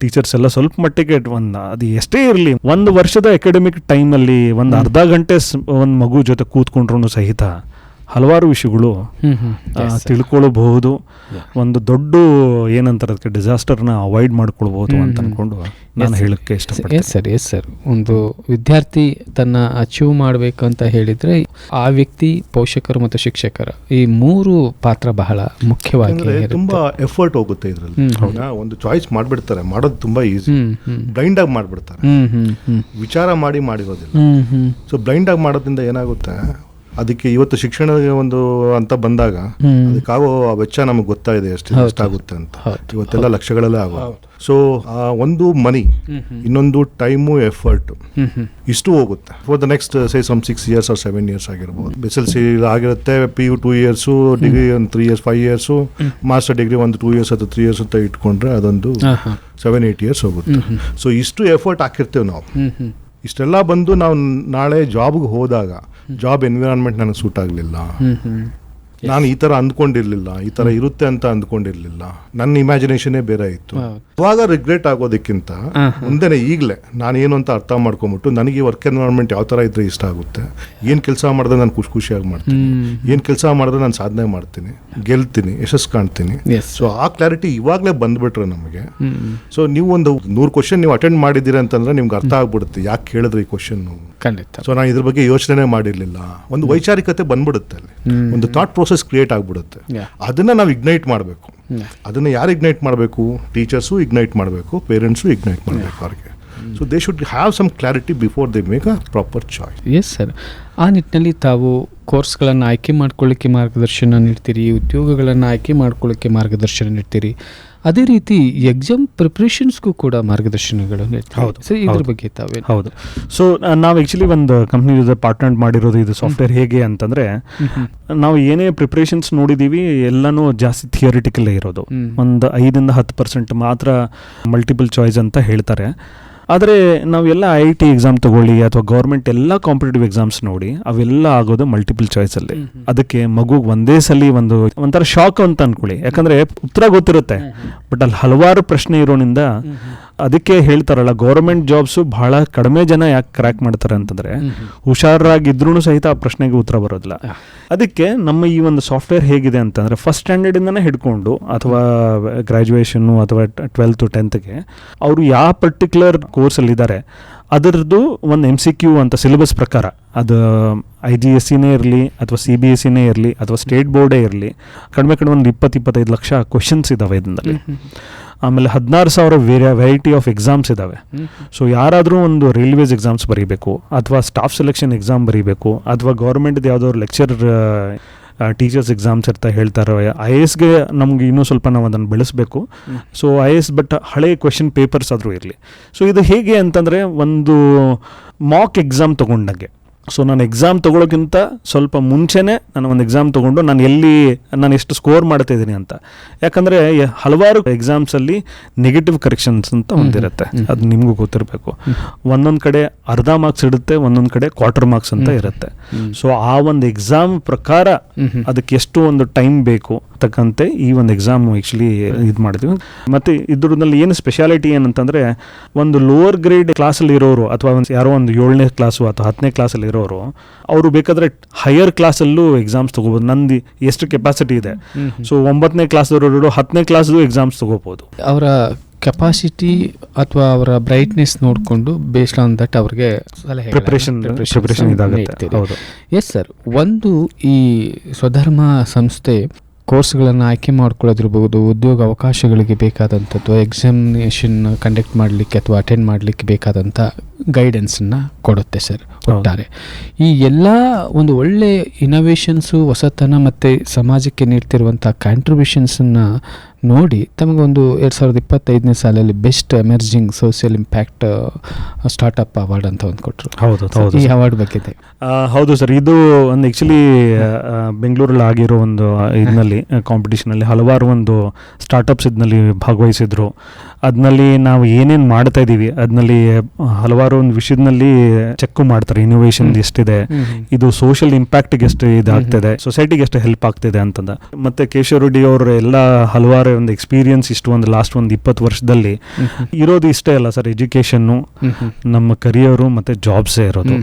ಟೀಚರ್ಸ್ ಎಲ್ಲ ಸ್ವಲ್ಪ ಮಟ್ಟಿಗೆ ಅದು ಎಷ್ಟೇ ಇರಲಿ, ಒಂದು ವರ್ಷದ ಅಕಾಡೆಮಿಕ್ ಟೈಮಲ್ಲಿ ಒಂದು ಅರ್ಧ ಗಂಟೆ ಒಂದು ಮಗು ಜೊತೆ ಕೂತ್ಕೊಂಡ್ರು ಸಹಿತ ಹಲವಾರು ವಿಷಯಗಳು ತಿಳ್ಕೊಳ್ಬಹುದು. ಒಂದು ದೊಡ್ಡ ಏನಂತಾರೆ ಅದಕ್ಕೆ ಡಿಸಾಸ್ಟರ್ನ ಅವಾಯ್ಡ್ ಮಾಡ್ಕೊಳ್ಬಹುದು ಅಂತ ಅನ್ಕೊಂಡು ನಾನು ಹೇಳಕ್ಕೆ ಇಷ್ಟಪಡ್ತೀನಿ. ಎಸ್ ಸರ್, ಒಂದು ವಿದ್ಯಾರ್ಥಿ ತನ್ನ ಅಚೀವ್ ಮಾಡಬೇಕು ಅಂತ ಹೇಳಿದ್ರೆ ಆ ವ್ಯಕ್ತಿ, ಪೋಷಕರು ಮತ್ತು ಶಿಕ್ಷಕರ ಈ ಮೂರು ಪಾತ್ರ ಬಹಳ ಮುಖ್ಯವಾಗಿ. ತುಂಬಾ ಎಫರ್ಟ್ ಹೋಗುತ್ತೆ ಇದರಲ್ಲಿ. ಒಂದು ಚಾಯ್ಸ್ ಮಾಡ್ಬಿಡ್ತಾರೆ, ಮಾಡೋದು ತುಂಬಾ ಈಸಿ, ಬ್ಲೈಂಡ್ ಆಗಿ ಮಾಡ್ಬಿಡ್ತಾರೆ, ವಿಚಾರ ಮಾಡಿರೋದಿಲ್ಲ. ಸೊ ಬ್ಲೈಂಡ್ ಆಗಿ ಮಾಡೋದ್ರಿಂದ ಏನಾಗುತ್ತೆ, ಅದಕ್ಕೆ ಇವತ್ತು ಶಿಕ್ಷಣ ಒಂದು ಅಂತ ಬಂದಾಗ ಅದಕ್ಕಾಗೋ ವೆಚ್ಚ ನಮಗೆ ಗೊತ್ತಾಗಿದೆ ಎಷ್ಟಾಗುತ್ತೆ ಅಂತ. ಇವತ್ತೆಲ್ಲ ಲಕ್ಷಗಳಲ್ಲೇ ಆಗೋದು. ಸೊ ಒಂದು ಮನಿ, ಇನ್ನೊಂದು ಟೈಮು, ಎಫರ್ಟ್, ಇಷ್ಟು ಹೋಗುತ್ತೆ for the next say some 6 years or 7 years ಆಗಿರ್ಬೋದು. SLC ಆಗಿರುತ್ತೆ, PU 2 years, ಡಿಗ್ರಿ ಒಂದು 3 years 5 years, ಮಾಸ್ಟರ್ ಡಿಗ್ರಿ ಒಂದು 2 years ಅಥವಾ 3 years ಅಂತ ಇಟ್ಕೊಂಡ್ರೆ ಅದೊಂದು 7-8 years ಹೋಗುತ್ತೆ. ಸೊ ಇಷ್ಟು ಎಫರ್ಟ್ ಹಾಕಿರ್ತೇವೆ ನಾವು. ಇಷ್ಟೆಲ್ಲ ಬಂದು ನಾವು ನಾಳೆ ಜಾಬ್ಗೆ ಹೋದಾಗ ಜಾಬ್ ಎನ್ವಿರಾನ್ಮೆಂಟ್ ನನಗೆ ಸೂಟ್ ಆಗಲಿಲ್ಲ, ನಾನು ಈ ಥರ ಅಂದ್ಕೊಂಡಿರ್ಲಿಲ್ಲ, ಈ ಥರ ಇರುತ್ತೆ ಅಂತ ಅಂದ್ಕೊಂಡಿರ್ಲಿಲ್ಲ, ನನ್ನ ಇಮ್ಯಾಜಿನೇಷನ್ನೇ ಬೇರೆ ಇತ್ತು. ಅವಾಗ ರಿಗ್ರೆಟ್ ಆಗೋದಕ್ಕಿಂತ ಮುಂದೆನೆ ಈಗಲೇ ನಾನು ಏನು ಅಂತ ಅರ್ಥ ಮಾಡ್ಕೊಂಬಿಟ್ಟು ನನಗೆ ವರ್ಕ್ ಎನ್ವಿರಾನ್ಮೆಂಟ್ ಯಾವ ಥರ ಇದ್ರೆ ಇಷ್ಟ ಆಗುತ್ತೆ, ಏನು ಕೆಲಸ ಮಾಡಿದ್ರೆ ನಾನು ಖುಷಿಯಾಗಿ ಮಾಡ್ತೀನಿ, ಏನು ಕೆಲಸ ಮಾಡಿದ್ರೆ ನಾನು ಸಾಧನೆ ಮಾಡ್ತೀನಿ, ಗೆಲ್ತೀನಿ, ಯಶಸ್ಸು ಕಾಣ್ತೀನಿ. ಸೊ ಆ ಕ್ಲಾರಿಟಿ ಇವಾಗಲೇ ಬಂದ್ಬಿಟ್ರೆ ನಮಗೆ. ಸೊ ನೀವು ಒಂದು 100 ಕ್ವಶನ್ ನೀವು ಅಟೆಂಡ್ ಮಾಡಿದ್ದೀರಿ ಅಂತಂದ್ರೆ ನಿಮ್ಗೆ ಅರ್ಥ ಆಗ್ಬಿಡುತ್ತೆ ಯಾಕೆ ಕೇಳಿದ್ರೆ ಈ ಕ್ವಶನ್. ಸೊ ನಾನು ಇದ್ರ ಬಗ್ಗೆ ಯೋಚನೆ ಮಾಡಿರ್ಲಿಲ್ಲ, ಒಂದು ವೈಚಾರಿಕತೆ ಬಂದ್ಬಿಡುತ್ತೆ ಅಲ್ಲಿ, ಒಂದು ಥಾಟ್ ಪ್ರೋಸೆಸ್ ಕ್ರಿಯೇಟ್ ಆಗ್ಬಿಡುತ್ತೆ. ಅದನ್ನ ನಾವು ಇಗ್ನೈಟ್ ಮಾಡಬೇಕು. ಅದನ್ನ ಯಾರು ಇಗ್ನೈಟ್ ಮಾಡಬೇಕು? ಟೀಚರ್ಸು ಇಗ್ನೈಟ್ ಮಾಡಬೇಕು, ಪೇರೆಂಟ್ಸು ಇಗ್ನೈಟ್ ಮಾಡಬೇಕು ಅವ್ರಿಗೆ. So they should have some clarity before they make a proper choice. Yes sir, ಆ ನಿಟ್ಟಿನಲ್ಲಿ ತಾವು ಕೋರ್ಸ್ಗಳನ್ನು ಆಯ್ಕೆ ಮಾಡ್ಕೊಳ್ಳಿಕ್ಕೆ ಮಾರ್ಗದರ್ಶನ ನೀಡ್ತೀರಿ, ಉದ್ಯೋಗಗಳನ್ನು ಆಯ್ಕೆ ಮಾಡ್ಕೊಳ್ಳಿಕ್ಕೆ ಮಾರ್ಗದರ್ಶನ ನೀಡ್ತೀರಿ, ಅದೇ ರೀತಿ ಎಕ್ಸಾಮ್ ಪ್ರಿಪ್ರೇಷನ್ಸ್ಗೂ ಕೂಡ ಮಾರ್ಗದರ್ಶನಗಳು ನೀಡ್ತೀವಿ. ಹೌದು ಸರ್, ಇದ್ರ ಬಗ್ಗೆ ತಾವೇ? ಹೌದು. ಸೊ ನಾವು ಆ್ಯಕ್ಚುಲಿ ಒಂದು ಕಂಪ್ನಿ ಜೊತೆ ಪಾರ್ಟ್ನರ್ ಮಾಡಿರೋದು ಇದು ಸಾಫ್ಟ್ವೇರ್ ಹೇಗೆ ಅಂತಂದರೆ, ನಾವು ಏನೇ ಪ್ರಿಪ್ರೇಷನ್ಸ್ ನೋಡಿದ್ದೀವಿ ಎಲ್ಲನೂ ಜಾಸ್ತಿ ಥಿಯರಿಟಿಕಲ್ಲೇ ಇರೋದು. ಒಂದು 5-10% ಮಾತ್ರ ಮಲ್ಟಿಪಲ್ ಚಾಯ್ಸ್ ಅಂತ ಹೇಳ್ತಾರೆ. ಆದರೆ ನಾವೆಲ್ಲ IIT ಎಕ್ಸಾಮ್ ತಗೊಳ್ಳಿ ಅಥವಾ ಗೌರ್ಮೆಂಟ್ ಎಲ್ಲ ಕಾಂಪಿಟೇಟಿವ್ ಎಕ್ಸಾಮ್ಸ್ ನೋಡಿ, ಅವೆಲ್ಲ ಆಗೋದು ಮಲ್ಟಿಪಲ್ ಚಾಯ್ಸಲ್ಲಿ. ಅದಕ್ಕೆ ಮಗುಗೆ ಒಂದೇ ಸಲ ಒಂಥರ ಶಾಕ್ ಅಂತ ಅನ್ಕೊಳ್ಳಿ, ಯಾಕಂದರೆ ಉತ್ತರ ಗೊತ್ತಿರುತ್ತೆ ಬಟ್ ಅಲ್ಲಿ ಹಲವಾರು ಪ್ರಶ್ನೆ ಇರೋದ್ರಿಂದ. ಅದಕ್ಕೆ ಹೇಳ್ತಾರಲ್ಲ, ಗೌರ್ಮೆಂಟ್ ಜಾಬ್ಸು ಬಹಳ ಕಡಿಮೆ ಜನ ಯಾಕೆ ಕ್ರ್ಯಾಕ್ ಮಾಡ್ತಾರೆ ಅಂತಂದರೆ ಹುಷಾರಾಗಿದ್ರೂ ಸಹಿತ ಆ ಪ್ರಶ್ನೆಗೆ ಉತ್ತರ ಬರೋದಿಲ್ಲ. ಅದಕ್ಕೆ ನಮ್ಮ ಈ ಒಂದು ಸಾಫ್ಟ್ವೇರ್ ಹೇಗಿದೆ ಅಂತಂದರೆ, ಫಸ್ಟ್ ಸ್ಟ್ಯಾಂಡರ್ಡಿಂದನೇ ಹಿಡ್ಕೊಂಡು ಅಥವಾ ಗ್ರ್ಯಾಜುಯೇಷನ್ನು ಅಥವಾ 12th 10th ಅವರು ಯಾವ ಪರ್ಟಿಕ್ಯುಲರ್ ಕೋರ್ಸಲ್ಲಿದ್ದಾರೆ ಅದರದ್ದು ಒಂದು MCQ ಅಂತ ಸಿಲೆಬಸ್ ಪ್ರಕಾರ, ಅದು IGSEನೇ ಇರಲಿ ಅಥವಾ CBSEನೇ ಇರಲಿ ಅಥವಾ ಸ್ಟೇಟ್ ಬೋರ್ಡೇ ಇರಲಿ, ಕಡಿಮೆ ಒಂದು 20-25 ಲಕ್ಷ ಕ್ವಶನ್ಸ್ ಇದ್ದಾವೆ ಇದರಲ್ಲಿ. ಆಮೇಲೆ 16,000 ವೆರೈಟಿ ಆಫ್ ಎಕ್ಸಾಮ್ಸ್ ಇದ್ದಾವೆ. ಸೊ ಯಾರಾದರೂ ಒಂದು ರೈಲ್ವೇಸ್ ಎಕ್ಸಾಮ್ಸ್ ಬರೀಬೇಕು ಅಥವಾ ಸ್ಟಾಫ್ ಸೆಲೆಕ್ಷನ್ ಎಕ್ಸಾಮ್ ಬರೀಬೇಕು ಅಥವಾ ಗೌರ್ಮೆಂಟ್ದು ಯಾವುದಾದ್ರು ಲೆಕ್ಚರ್ ಟೀಚರ್ಸ್ ಎಕ್ಸಾಮ್ಸ್ ಅಂತ ಹೇಳ್ತಾರೆ. IASಗೆ ನಮ್ಗೆ ಇನ್ನೂ ಸ್ವಲ್ಪ ನಾವು ಅದನ್ನು ಬೆಳೆಸಬೇಕು. ಸೊ IAS ಬಟ್ ಹಳೆ ಕ್ವೆಶನ್ ಪೇಪರ್ಸ್ ಆದರೂ ಇರಲಿ. ಸೊ ಇದು ಹೇಗೆ ಅಂತಂದರೆ, ಒಂದು ಮಾಕ್ ಎಕ್ಸಾಮ್ ತೊಗೊಂಡಂಗೆ. ಸೊ ನಾನು ಎಕ್ಸಾಮ್ ತೊಗೊಳೋಕ್ಕಿಂತ ಸ್ವಲ್ಪ ಮುಂಚೆನೇ ನಾನು ಒಂದು ಎಕ್ಸಾಮ್ ತೊಗೊಂಡು ನಾನು ಎಷ್ಟು ಸ್ಕೋರ್ ಮಾಡ್ತಾ ಇದ್ದೀನಿ ಅಂತ. ಯಾಕಂದರೆ ಹಲವಾರು ಎಕ್ಸಾಮ್ಸಲ್ಲಿ ನೆಗೆಟಿವ್ ಕರೆಕ್ಷನ್ಸ್ ಅಂತ ಒಂದಿರುತ್ತೆ, ಅದು ನಿಮಗೂ ಗೊತ್ತಿರಬೇಕು. ಒಂದೊಂದು ಕಡೆ ಅರ್ಧ ಮಾರ್ಕ್ಸ್ ಇರುತ್ತೆ, ಒಂದೊಂದು ಕಡೆ ಕ್ವಾರ್ಟರ್ ಮಾರ್ಕ್ಸ್ ಅಂತ ಇರುತ್ತೆ. ಸೊ ಆ ಒಂದು ಎಕ್ಸಾಮ್ ಪ್ರಕಾರ ಅದಕ್ಕೆ ಎಷ್ಟು ಒಂದು ಟೈಮ್ ಬೇಕು ತಕ್ಕಂತೆ ಈ ಒಂದು ಎಕ್ಸಾಮ್ ಆ್ಯಕ್ಚುಲಿ ಇದು ಮಾಡಿದ್ವಿ. ಮತ್ತು ಇದ್ರಲ್ಲಿ ಏನು ಸ್ಪೆಷಾಲಿಟಿ ಏನಂತಂದರೆ, ಒಂದು ಲೋವರ್ ಗ್ರೇಡ್ ಕ್ಲಾಸಲ್ಲಿ ಇರೋರು ಅಥವಾ ಯಾರೋ ಒಂದು 7ನೇ ಕ್ಲಾಸು ಅಥವಾ 10ನೇ ಕ್ಲಾಸಲ್ಲಿ ಇರೋರು, ಅವರು ಬೇಕಾದರೆ ಹೈಯರ್ ಕ್ಲಾಸಲ್ಲೂ ಎಕ್ಸಾಮ್ಸ್ ತೊಗೋಬೋದು. ನಂದು ಎಷ್ಟು ಕೆಪಾಸಿಟಿ ಇದೆ, ಸೊ 9ನೇ ಕ್ಲಾಸ್ದವರು 10ನೇ ಕ್ಲಾಸ್ದು ಎಕ್ಸಾಮ್ಸ್ ತೊಗೋಬೋದು. ಅವರ ಕೆಪಾಸಿಟಿ ಅಥವಾ ಅವರ ಬ್ರೈಟ್ನೆಸ್ ನೋಡಿಕೊಂಡು ಬೇಸ್ಡ್ ಆನ್ ದಟ್ ಅವ್ರಿಗೆ ಪ್ರಿಪರೇಷನ್ ಇದಾಗುತ್ತೆ. ಎಸ್ ಸರ್, ಒಂದು ಈ ಸ್ವಧರ್ಮ ಸಂಸ್ಥೆ ಕೋರ್ಸ್ಗಳನ್ನು ಆಯ್ಕೆ ಮಾಡ್ಕೊಳ್ಳೋದಿರ್ಬೋದು, ಉದ್ಯೋಗ ಅವಕಾಶಗಳಿಗೆ ಬೇಕಾದಂಥದ್ದು, ಎಕ್ಸಾಮಿನೇಷನ್ ಕಂಡಕ್ಟ್ ಮಾಡಲಿಕ್ಕೆ ಅಥವಾ ಅಟೆಂಡ್ ಮಾಡಲಿಕ್ಕೆ ಬೇಕಾದಂಥ ಗೈಡೆನ್ಸನ್ನು ಕೊಡುತ್ತೆ ಸರ್. ಒಟ್ಟಾರೆ ಈ ಎಲ್ಲ ಒಂದು ಒಳ್ಳೆ ಇನೋವೇಷನ್ಸು, ಹೊಸತನ ಮತ್ತು ಸಮಾಜಕ್ಕೆ ನೀಡ್ತಿರುವಂಥ ಕಾಂಟ್ರಿಬ್ಯೂಷನ್ಸನ್ನು ನೋಡಿ ತಮಗೊಂದು 2025ನೇ ಸಾಲಲ್ಲಿ best emerging social impact startup award ಅಂತ ಒಂದು ಕೊಟ್ಟರು. ಹೌದು ಹೌದು ಈ ಅವಾರ್ಡ್ ಬಗ್ಗೆ ಹೌದು ಸರ್. ಇದು ಒಂದು ಆ್ಯಕ್ಚುಲಿ ಬೆಂಗಳೂರಲ್ಲಿ ಆಗಿರೋ ಒಂದು ಇದರಲ್ಲಿ ಕಾಂಪಿಟೇಷನಲ್ಲಿ ಹಲವಾರು ಒಂದು ಸ್ಟಾರ್ಟಪ್ಸ್ ಇದರಲ್ಲಿ ಭಾಗವಹಿಸಿದ್ರು. ಅದರಲ್ಲಿ ನಾವು ಏನೇನು ಮಾಡ್ತಾ ಇದ್ದೀವಿ ಅದರಲ್ಲಿ ಹಲವಾರು ಒಂದು ವಿಷಯದಲ್ಲಿ ಚೆಕ್ ಮಾಡ್ತಾರೆ. ಇನೋವೇಷನ್ ಎಷ್ಟಿದೆ, ಇದು ಸೋಷಿಯಲ್ ಇಂಪ್ಯಾಕ್ಟ್ಗೆ ಎಷ್ಟು ಇದಾಗ್ತಿದೆ, ಸೊಸೈಟಿಗೆ ಎಷ್ಟು ಹೆಲ್ಪ್ ಆಗ್ತಿದೆ ಅಂತಂದ. ಮತ್ತು ಕೇಶವ್ ರೆಡ್ಡಿ ಅವರ ಎಲ್ಲ ಹಲವಾರು ಒಂದು ಎಕ್ಸ್ಪೀರಿಯನ್ಸ್ ಇಷ್ಟು ಒಂದು ಲಾಸ್ಟ್ ಒಂದು 20 ವರ್ಷದಲ್ಲಿ ಇರೋದು ಇಷ್ಟೇ ಅಲ್ಲ ಸರ್, ಎಜುಕೇಷನ್ನು, ನಮ್ಮ ಕರಿಯರು ಮತ್ತು ಜಾಬ್ಸೇ ಇರೋದು.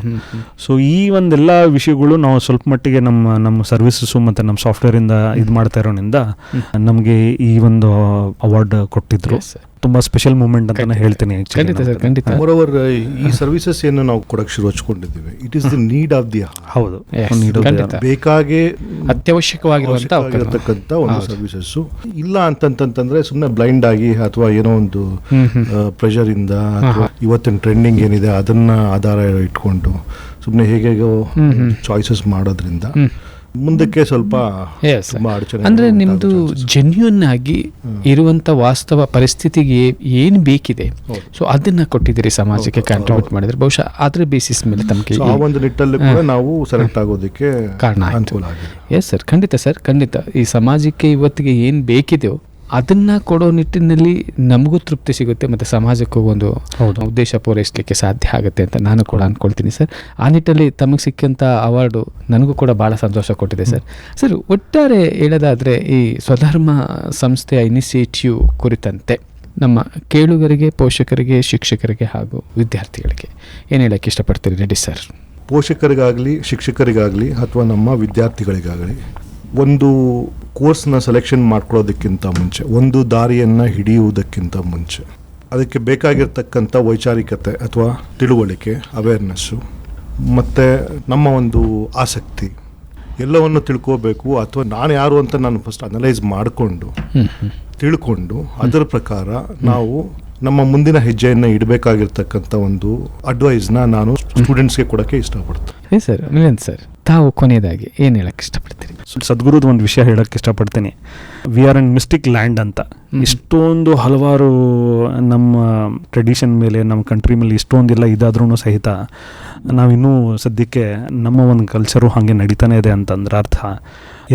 ಸೊ ಈ ಒಂದೆಲ್ಲ ವಿಷಯಗಳು ನಾವು ಸ್ವಲ್ಪ ಮಟ್ಟಿಗೆ ನಮ್ಮ ಸರ್ವಿಸಸ್ಸು ಮತ್ತು ನಮ್ಮ ಸಾಫ್ಟ್ವೇರಿಂದ ಇದು ಮಾಡ್ತಾ ಇರೋದ್ರಿಂದ ನಮಗೆ ಈ ಒಂದು ಅವಾರ್ಡ್ ಕೊಟ್ಟಿದ್ರು. ತುಂಬಾ ಸ್ಪೆಷಲ್ ಮೂಮೆಂಟ್ ಅಂತ ಹೇಳ್ತೀನಿ. ಮೋರೋವರ್ ಈ ಸರ್ವಿಸಸ್ ಏನು ನಾವು ಕೊಡಕ್ಕೆ ಶುರು ಹಚ್ಕೊಂಡಿದ್ದೀವಿ, it is the need of the ಹೌದು, ಬೇಕಾಗಿ ಅತ್ಯವಶ್ಯಕವಾಗಿರತಕ್ಕಂಥ ಒಂದು ಸರ್ವಿಸಸ್ ಇಲ್ಲ ಅಂತಂತಂದ್ರೆ ಸುಮ್ಮನೆ ಬ್ಲೈಂಡ್ ಆಗಿ ಅಥವಾ ಏನೋ ಒಂದು ಪ್ರೆಷರ್ ಇಂದ ಅಥವಾ ಇವತ್ತಿನ ಟ್ರೆಂಡಿಂಗ್ ಏನಿದೆ ಅದನ್ನ ಆಧಾರ ಇಟ್ಕೊಂಡು ಸುಮ್ಮನೆ ಹೇಗೇಗೋ ಚಾಯ್ಸಸ್ ಮಾಡೋದ್ರಿಂದ ಮುಂದಕ್ಕೆ ಸ್ವಲ್ಪ ಅಡಚಣೆ. ಅಂದ್ರೆ ನಿಮ್ದು ಜೆನ್ಯೂನ್ ಆಗಿ ಇರುವಂತ ವಾಸ್ತವ ಪರಿಸ್ಥಿತಿಗೆ ಏನ್ ಬೇಕಿದೆ, ಸೊ ಅದನ್ನ ಕೊಟ್ಟಿದ್ದೀರಿ, ಸಮಾಜಕ್ಕೆ ಕಾಂಟ್ರಿಬ್ಯೂಟ್ ಮಾಡಿದ್ರೆ ಬಹುಶಃ ಅದ್ರ ಬೇಸಿಸ್ ಮೇಲೆ ತಮಗೆ ಆ ಒಂದು ನಿಟ್ಟಲ್ಲಿ ಕೂಡ ನಾವು ಸೆಲೆಕ್ಟ್ ಆಗೋದಕ್ಕೆ ಕಾರಣ ಅನುಕೂಲ ಆಗಿದೆ. ಎಸ್ ಸರ್, ಖಂಡಿತ ಸರ್, ಖಂಡಿತ. ಈ ಸಮಾಜಕ್ಕೆ ಇವತ್ತಿಗೆ ಏನ್ ಬೇಕಿದೆಯೋ ಅದನ್ನ ಕೊಡೋ ನಿಟ್ಟಿನಲ್ಲಿ ನಮಗೂ ತೃಪ್ತಿ ಸಿಗುತ್ತೆ ಮತ್ತು ಸಮಾಜಕ್ಕೂ ಒಂದು ಉದ್ದೇಶ ಪೂರೈಸಲಿಕ್ಕೆ ಸಾಧ್ಯ ಆಗುತ್ತೆ ಅಂತ ನಾನು ಕೂಡ ಅಂದ್ಕೊಳ್ತೀನಿ ಸರ್. ಆ ನಿಟ್ಟಲ್ಲಿ ತಮಗೆ ಸಿಕ್ಕಂಥ ಅವಾರ್ಡು ನನಗೂ ಕೂಡ ಭಾಳ ಸಂತೋಷ ಕೊಟ್ಟಿದೆ ಸರ್. ಸರ್, ಒಟ್ಟಾರೆ ಹೇಳೋದಾದರೆ ಈ ಸ್ವಧರ್ಮ ಸಂಸ್ಥೆಯ ಇನಿಷಿಯೇಟಿವ್ ಕುರಿತಂತೆ ನಮ್ಮ ಕೇಳುಗರಿಗೆ, ಪೋಷಕರಿಗೆ, ಶಿಕ್ಷಕರಿಗೆ ಹಾಗೂ ವಿದ್ಯಾರ್ಥಿಗಳಿಗೆ ಏನು ಹೇಳಕ್ಕೆ ಇಷ್ಟಪಡ್ತೀರಿ ರೆಡ್ಡಿ ಸರ್? ಪೋಷಕರಿಗಾಗಲಿ, ಶಿಕ್ಷಕರಿಗಾಗಲಿ ಅಥವಾ ನಮ್ಮ ವಿದ್ಯಾರ್ಥಿಗಳಿಗಾಗಲಿ ಒಂದು ಕೋರ್ಸ್ನ ಸೆಲೆಕ್ಷನ್ ಮಾಡ್ಕೊಳ್ಳೋದಕ್ಕಿಂತ ಮುಂಚೆ, ಒಂದು ದಾರಿಯನ್ನು ಹಿಡಿಯುವುದಕ್ಕಿಂತ ಮುಂಚೆ ಅದಕ್ಕೆ ಬೇಕಾಗಿರ್ತಕ್ಕಂಥ ವೈಚಾರಿಕತೆ ಅಥವಾ ತಿಳುವಳಿಕೆ, ಅವೇರ್ನೆಸ್ಸು ಮತ್ತು ನಮ್ಮ ಒಂದು ಆಸಕ್ತಿ ಎಲ್ಲವನ್ನು ತಿಳ್ಕೋಬೇಕು. ಅಥವಾ ನಾನು ಯಾರು ಅಂತ ನಾನು ಫಸ್ಟ್ ಅನಲೈಸ್ ಮಾಡಿಕೊಂಡು ತಿಳ್ಕೊಂಡು ಅದರ ಪ್ರಕಾರ ನಾವು ನಮ್ಮ ಮುಂದಿನ ಹೆಜ್ಜೆಯನ್ನು ಇಡಬೇಕಾಗಿರ್ತಕ್ಕಂಥ ಒಂದು ಅಡ್ವೈಸ್ನ ನಾನು ಸ್ಟೂಡೆಂಟ್ಸ್ಗೆ ಕೊಡೋಕ್ಕೆ ಇಷ್ಟಪಡ್ತೀನಿ. ಸರ್, ಮಿಲನ್ ಸರ್, ತಾವು ಕೊನೆಯದಾಗಿ ಏನು ಹೇಳಕ್ಕೆ ಇಷ್ಟಪಡ್ತೀರಿ? ಸದ್ಗುರುದ ಒಂದು ವಿಷಯ ಹೇಳಕ್ಕೆ ಇಷ್ಟಪಡ್ತೀನಿ. We are in mistake land ಅಂತ. ಇಷ್ಟೊಂದು ಹಲವಾರು ನಮ್ಮ ಟ್ರೆಡಿಷನ್ ಮೇಲೆ, ನಮ್ಮ ಕಂಟ್ರಿ ಮೇಲೆ ಇಷ್ಟೊಂದೆಲ್ಲ ಇದಾದ್ರೂ ಸಹಿತ ನಾವಿನ್ನೂ ಸದ್ಯಕ್ಕೆ ನಮ್ಮ ಒಂದು ಕಲ್ಚರು ಹಾಗೆ ನಡೀತಾನೆ ಇದೆ ಅಂತಂದ್ರೆ ಅರ್ಥ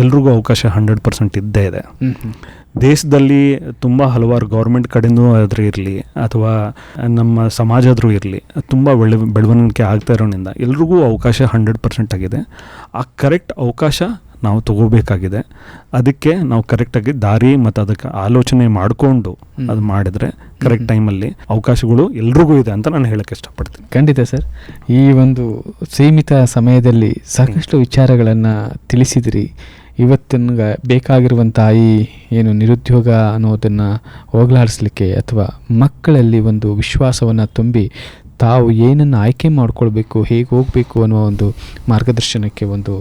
ಎಲ್ರಿಗೂ ಅವಕಾಶ 100% ಇದ್ದೇ ಇದೆ. ದೇಶದಲ್ಲಿ ತುಂಬ ಹಲವಾರು ಗೌರ್ಮೆಂಟ್ ಕಡೆಯೂ ಆದರೂ ಇರಲಿ ಅಥವಾ ನಮ್ಮ ಸಮಾಜದ್ರೂ ಇರಲಿ ತುಂಬ ಬೆಳವಣಿಗೆ ಆಗ್ತಾ ಇರೋದ್ರಿಂದ ಎಲ್ರಿಗೂ ಅವಕಾಶ 100% ಆಗಿದೆ. ಆ ಕರೆಕ್ಟ್ ಅವಕಾಶ ನಾವು ತಗೋಬೇಕಾಗಿದೆ. ಅದಕ್ಕೆ ನಾವು ಕರೆಕ್ಟಾಗಿ ದಾರಿ ಮತ್ತು ಅದಕ್ಕೆ ಆಲೋಚನೆ ಮಾಡಿಕೊಂಡು ಅದು ಮಾಡಿದರೆ ಕರೆಕ್ಟ್ ಟೈಮಲ್ಲಿ ಅವಕಾಶಗಳು ಎಲ್ರಿಗೂ ಇದೆ ಅಂತ ನಾನು ಹೇಳಕ್ಕೆ ಇಷ್ಟಪಡ್ತೀನಿ. ಖಂಡಿತ ಸರ್, ಈ ಒಂದು ಸೀಮಿತ ಸಮಯದಲ್ಲಿ ಸಾಕಷ್ಟು ವಿಚಾರಗಳನ್ನು ತಿಳಿಸಿದಿರಿ. ಇವತ್ತಿನ ಬೇಕಾಗಿರುವಂಥ ಈ ಏನು ನಿರುದ್ಯೋಗ ಅನ್ನೋದನ್ನು ಹೋಗಲಾಡಿಸ್ಲಿಕ್ಕೆ ಅಥವಾ ಮಕ್ಕಳಲ್ಲಿ ಒಂದು ವಿಶ್ವಾಸವನ್ನು ತುಂಬಿ ತಾವು ಏನನ್ನು ಆಯ್ಕೆ ಮಾಡ್ಕೊಳ್ಬೇಕು, ಹೇಗೆ ಹೋಗಬೇಕು ಅನ್ನೋ ಒಂದು ಮಾರ್ಗದರ್ಶನಕ್ಕೆ ಒಂದು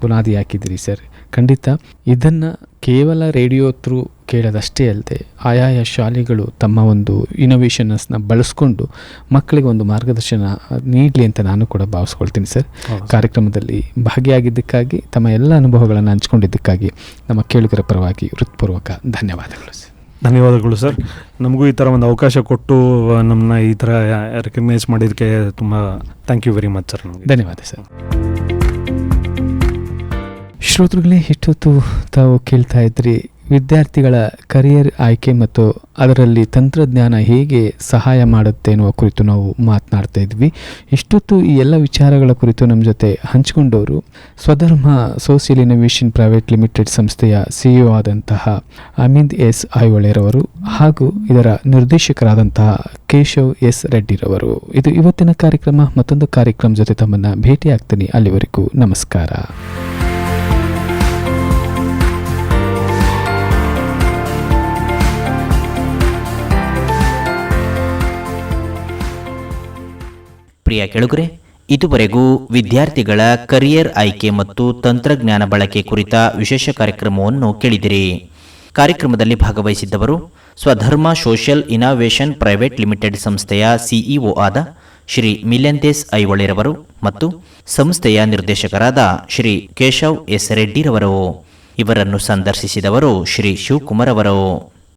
ಬುನಾದಿ ಹಾಕಿದಿರಿ ಸರ್. ಖಂಡಿತ ಇದನ್ನು ಕೇವಲ ರೇಡಿಯೋ ಥ್ರೂ ಕೇಳೋದಷ್ಟೇ ಅಲ್ಲದೆ ಆಯಾಯ ಶಾಲೆಗಳು ತಮ್ಮ ಒಂದು ಇನೋವೇಷನ್ಸ್ನ ಬಳಸ್ಕೊಂಡು ಮಕ್ಕಳಿಗೆ ಒಂದು ಮಾರ್ಗದರ್ಶನ ನೀಡಲಿ ಅಂತ ನಾನು ಕೂಡ ಭಾವಿಸ್ಕೊಳ್ತೀನಿ ಸರ್. ಕಾರ್ಯಕ್ರಮದಲ್ಲಿ ಭಾಗಿಯಾಗಿದ್ದಕ್ಕಾಗಿ, ತಮ್ಮ ಎಲ್ಲ ಅನುಭವಗಳನ್ನು ಹಂಚ್ಕೊಂಡಿದ್ದಕ್ಕಾಗಿ ನಮ್ಮ ಕೇಳುಗರ ಪರವಾಗಿ ಹೃತ್ಪೂರ್ವಕ ಧನ್ಯವಾದಗಳು ಸರ್. ಧನ್ಯವಾದಗಳು ಸರ್. ನಮಗೂ ಈ ಥರ ಒಂದು ಅವಕಾಶ ಕೊಟ್ಟು ನಮ್ಮನ್ನ ಈ ಥರ ರೆಕಗ್ನೈಸ್ ಮಾಡಿದ್ದಕ್ಕೆ ತುಂಬ thank you very much sir. ಧನ್ಯವಾದ ಸರ್. ಶ್ರೋತೃಗಳೇ, ಇಷ್ಟೊತ್ತು ತಾವು ಕೇಳ್ತಾ ಇದ್ರಿ ವಿದ್ಯಾರ್ಥಿಗಳ ಕರಿಯರ್ ಆಯ್ಕೆ ಮತ್ತು ಅದರಲ್ಲಿ ತಂತ್ರಜ್ಞಾನ ಹೇಗೆ ಸಹಾಯ ಮಾಡುತ್ತೆ ಎನ್ನುವ ಕುರಿತು ನಾವು ಮಾತನಾಡ್ತಾ ಇದ್ವಿ. ಇಷ್ಟೊತ್ತು ಈ ಎಲ್ಲ ವಿಚಾರಗಳ ಕುರಿತು ನಮ್ಮ ಜೊತೆ ಹಂಚಿಕೊಂಡವರು ಸ್ವಧರ್ಮ ಸೋಷಿಯಲ್ ಇನೋವೇಷನ್ ಪ್ರೈವೇಟ್ ಲಿಮಿಟೆಡ್ ಸಂಸ್ಥೆಯ CEO ಆದಂತಹ ಅಮಿತ್ ಎಸ್ ಐಹೊಳೆರವರು ಹಾಗೂ ಇದರ ನಿರ್ದೇಶಕರಾದಂತಹ ಕೇಶವ್ ಎಸ್ ರೆಡ್ಡಿರವರು. ಇದು ಇವತ್ತಿನ ಕಾರ್ಯಕ್ರಮ. ಮತ್ತೊಂದು ಕಾರ್ಯಕ್ರಮ ಜೊತೆ ತಮ್ಮನ್ನು ಭೇಟಿಯಾಗ್ತೀನಿ. ಅಲ್ಲಿವರೆಗೂ ನಮಸ್ಕಾರ. ಪ್ರಿಯ ಕೆಳುಗರೆ, ಇದುವರೆಗೂ ವಿದ್ಯಾರ್ಥಿಗಳ ಕರಿಯರ್ ಆಯ್ಕೆ ಮತ್ತು ತಂತ್ರಜ್ಞಾನ ಬಳಕೆ ಕುರಿತ ವಿಶೇಷ ಕಾರ್ಯಕ್ರಮವನ್ನು ಕೇಳಿದಿರಿ. ಕಾರ್ಯಕ್ರಮದಲ್ಲಿ ಭಾಗವಹಿಸಿದ್ದವರು ಸ್ವಧರ್ಮ ಸೋಷಿಯಲ್ ಇನೋವೇಷನ್ ಪ್ರೈವೇಟ್ ಲಿಮಿಟೆಡ್ ಸಂಸ್ಥೆಯ CEO ಆದ ಶ್ರೀ ಮಿಲೆಂತೇಸ್ ಐಹೊಳೆರವರು ಮತ್ತು ಸಂಸ್ಥೆಯ ನಿರ್ದೇಶಕರಾದ ಶ್ರೀ ಕೇಶವ್ ಎಸ್ ರೆಡ್ಡಿರವರು. ಇವರನ್ನು ಸಂದರ್ಶಿಸಿದವರು ಶ್ರೀ ಶಿವಕುಮಾರ್ ಅವರು.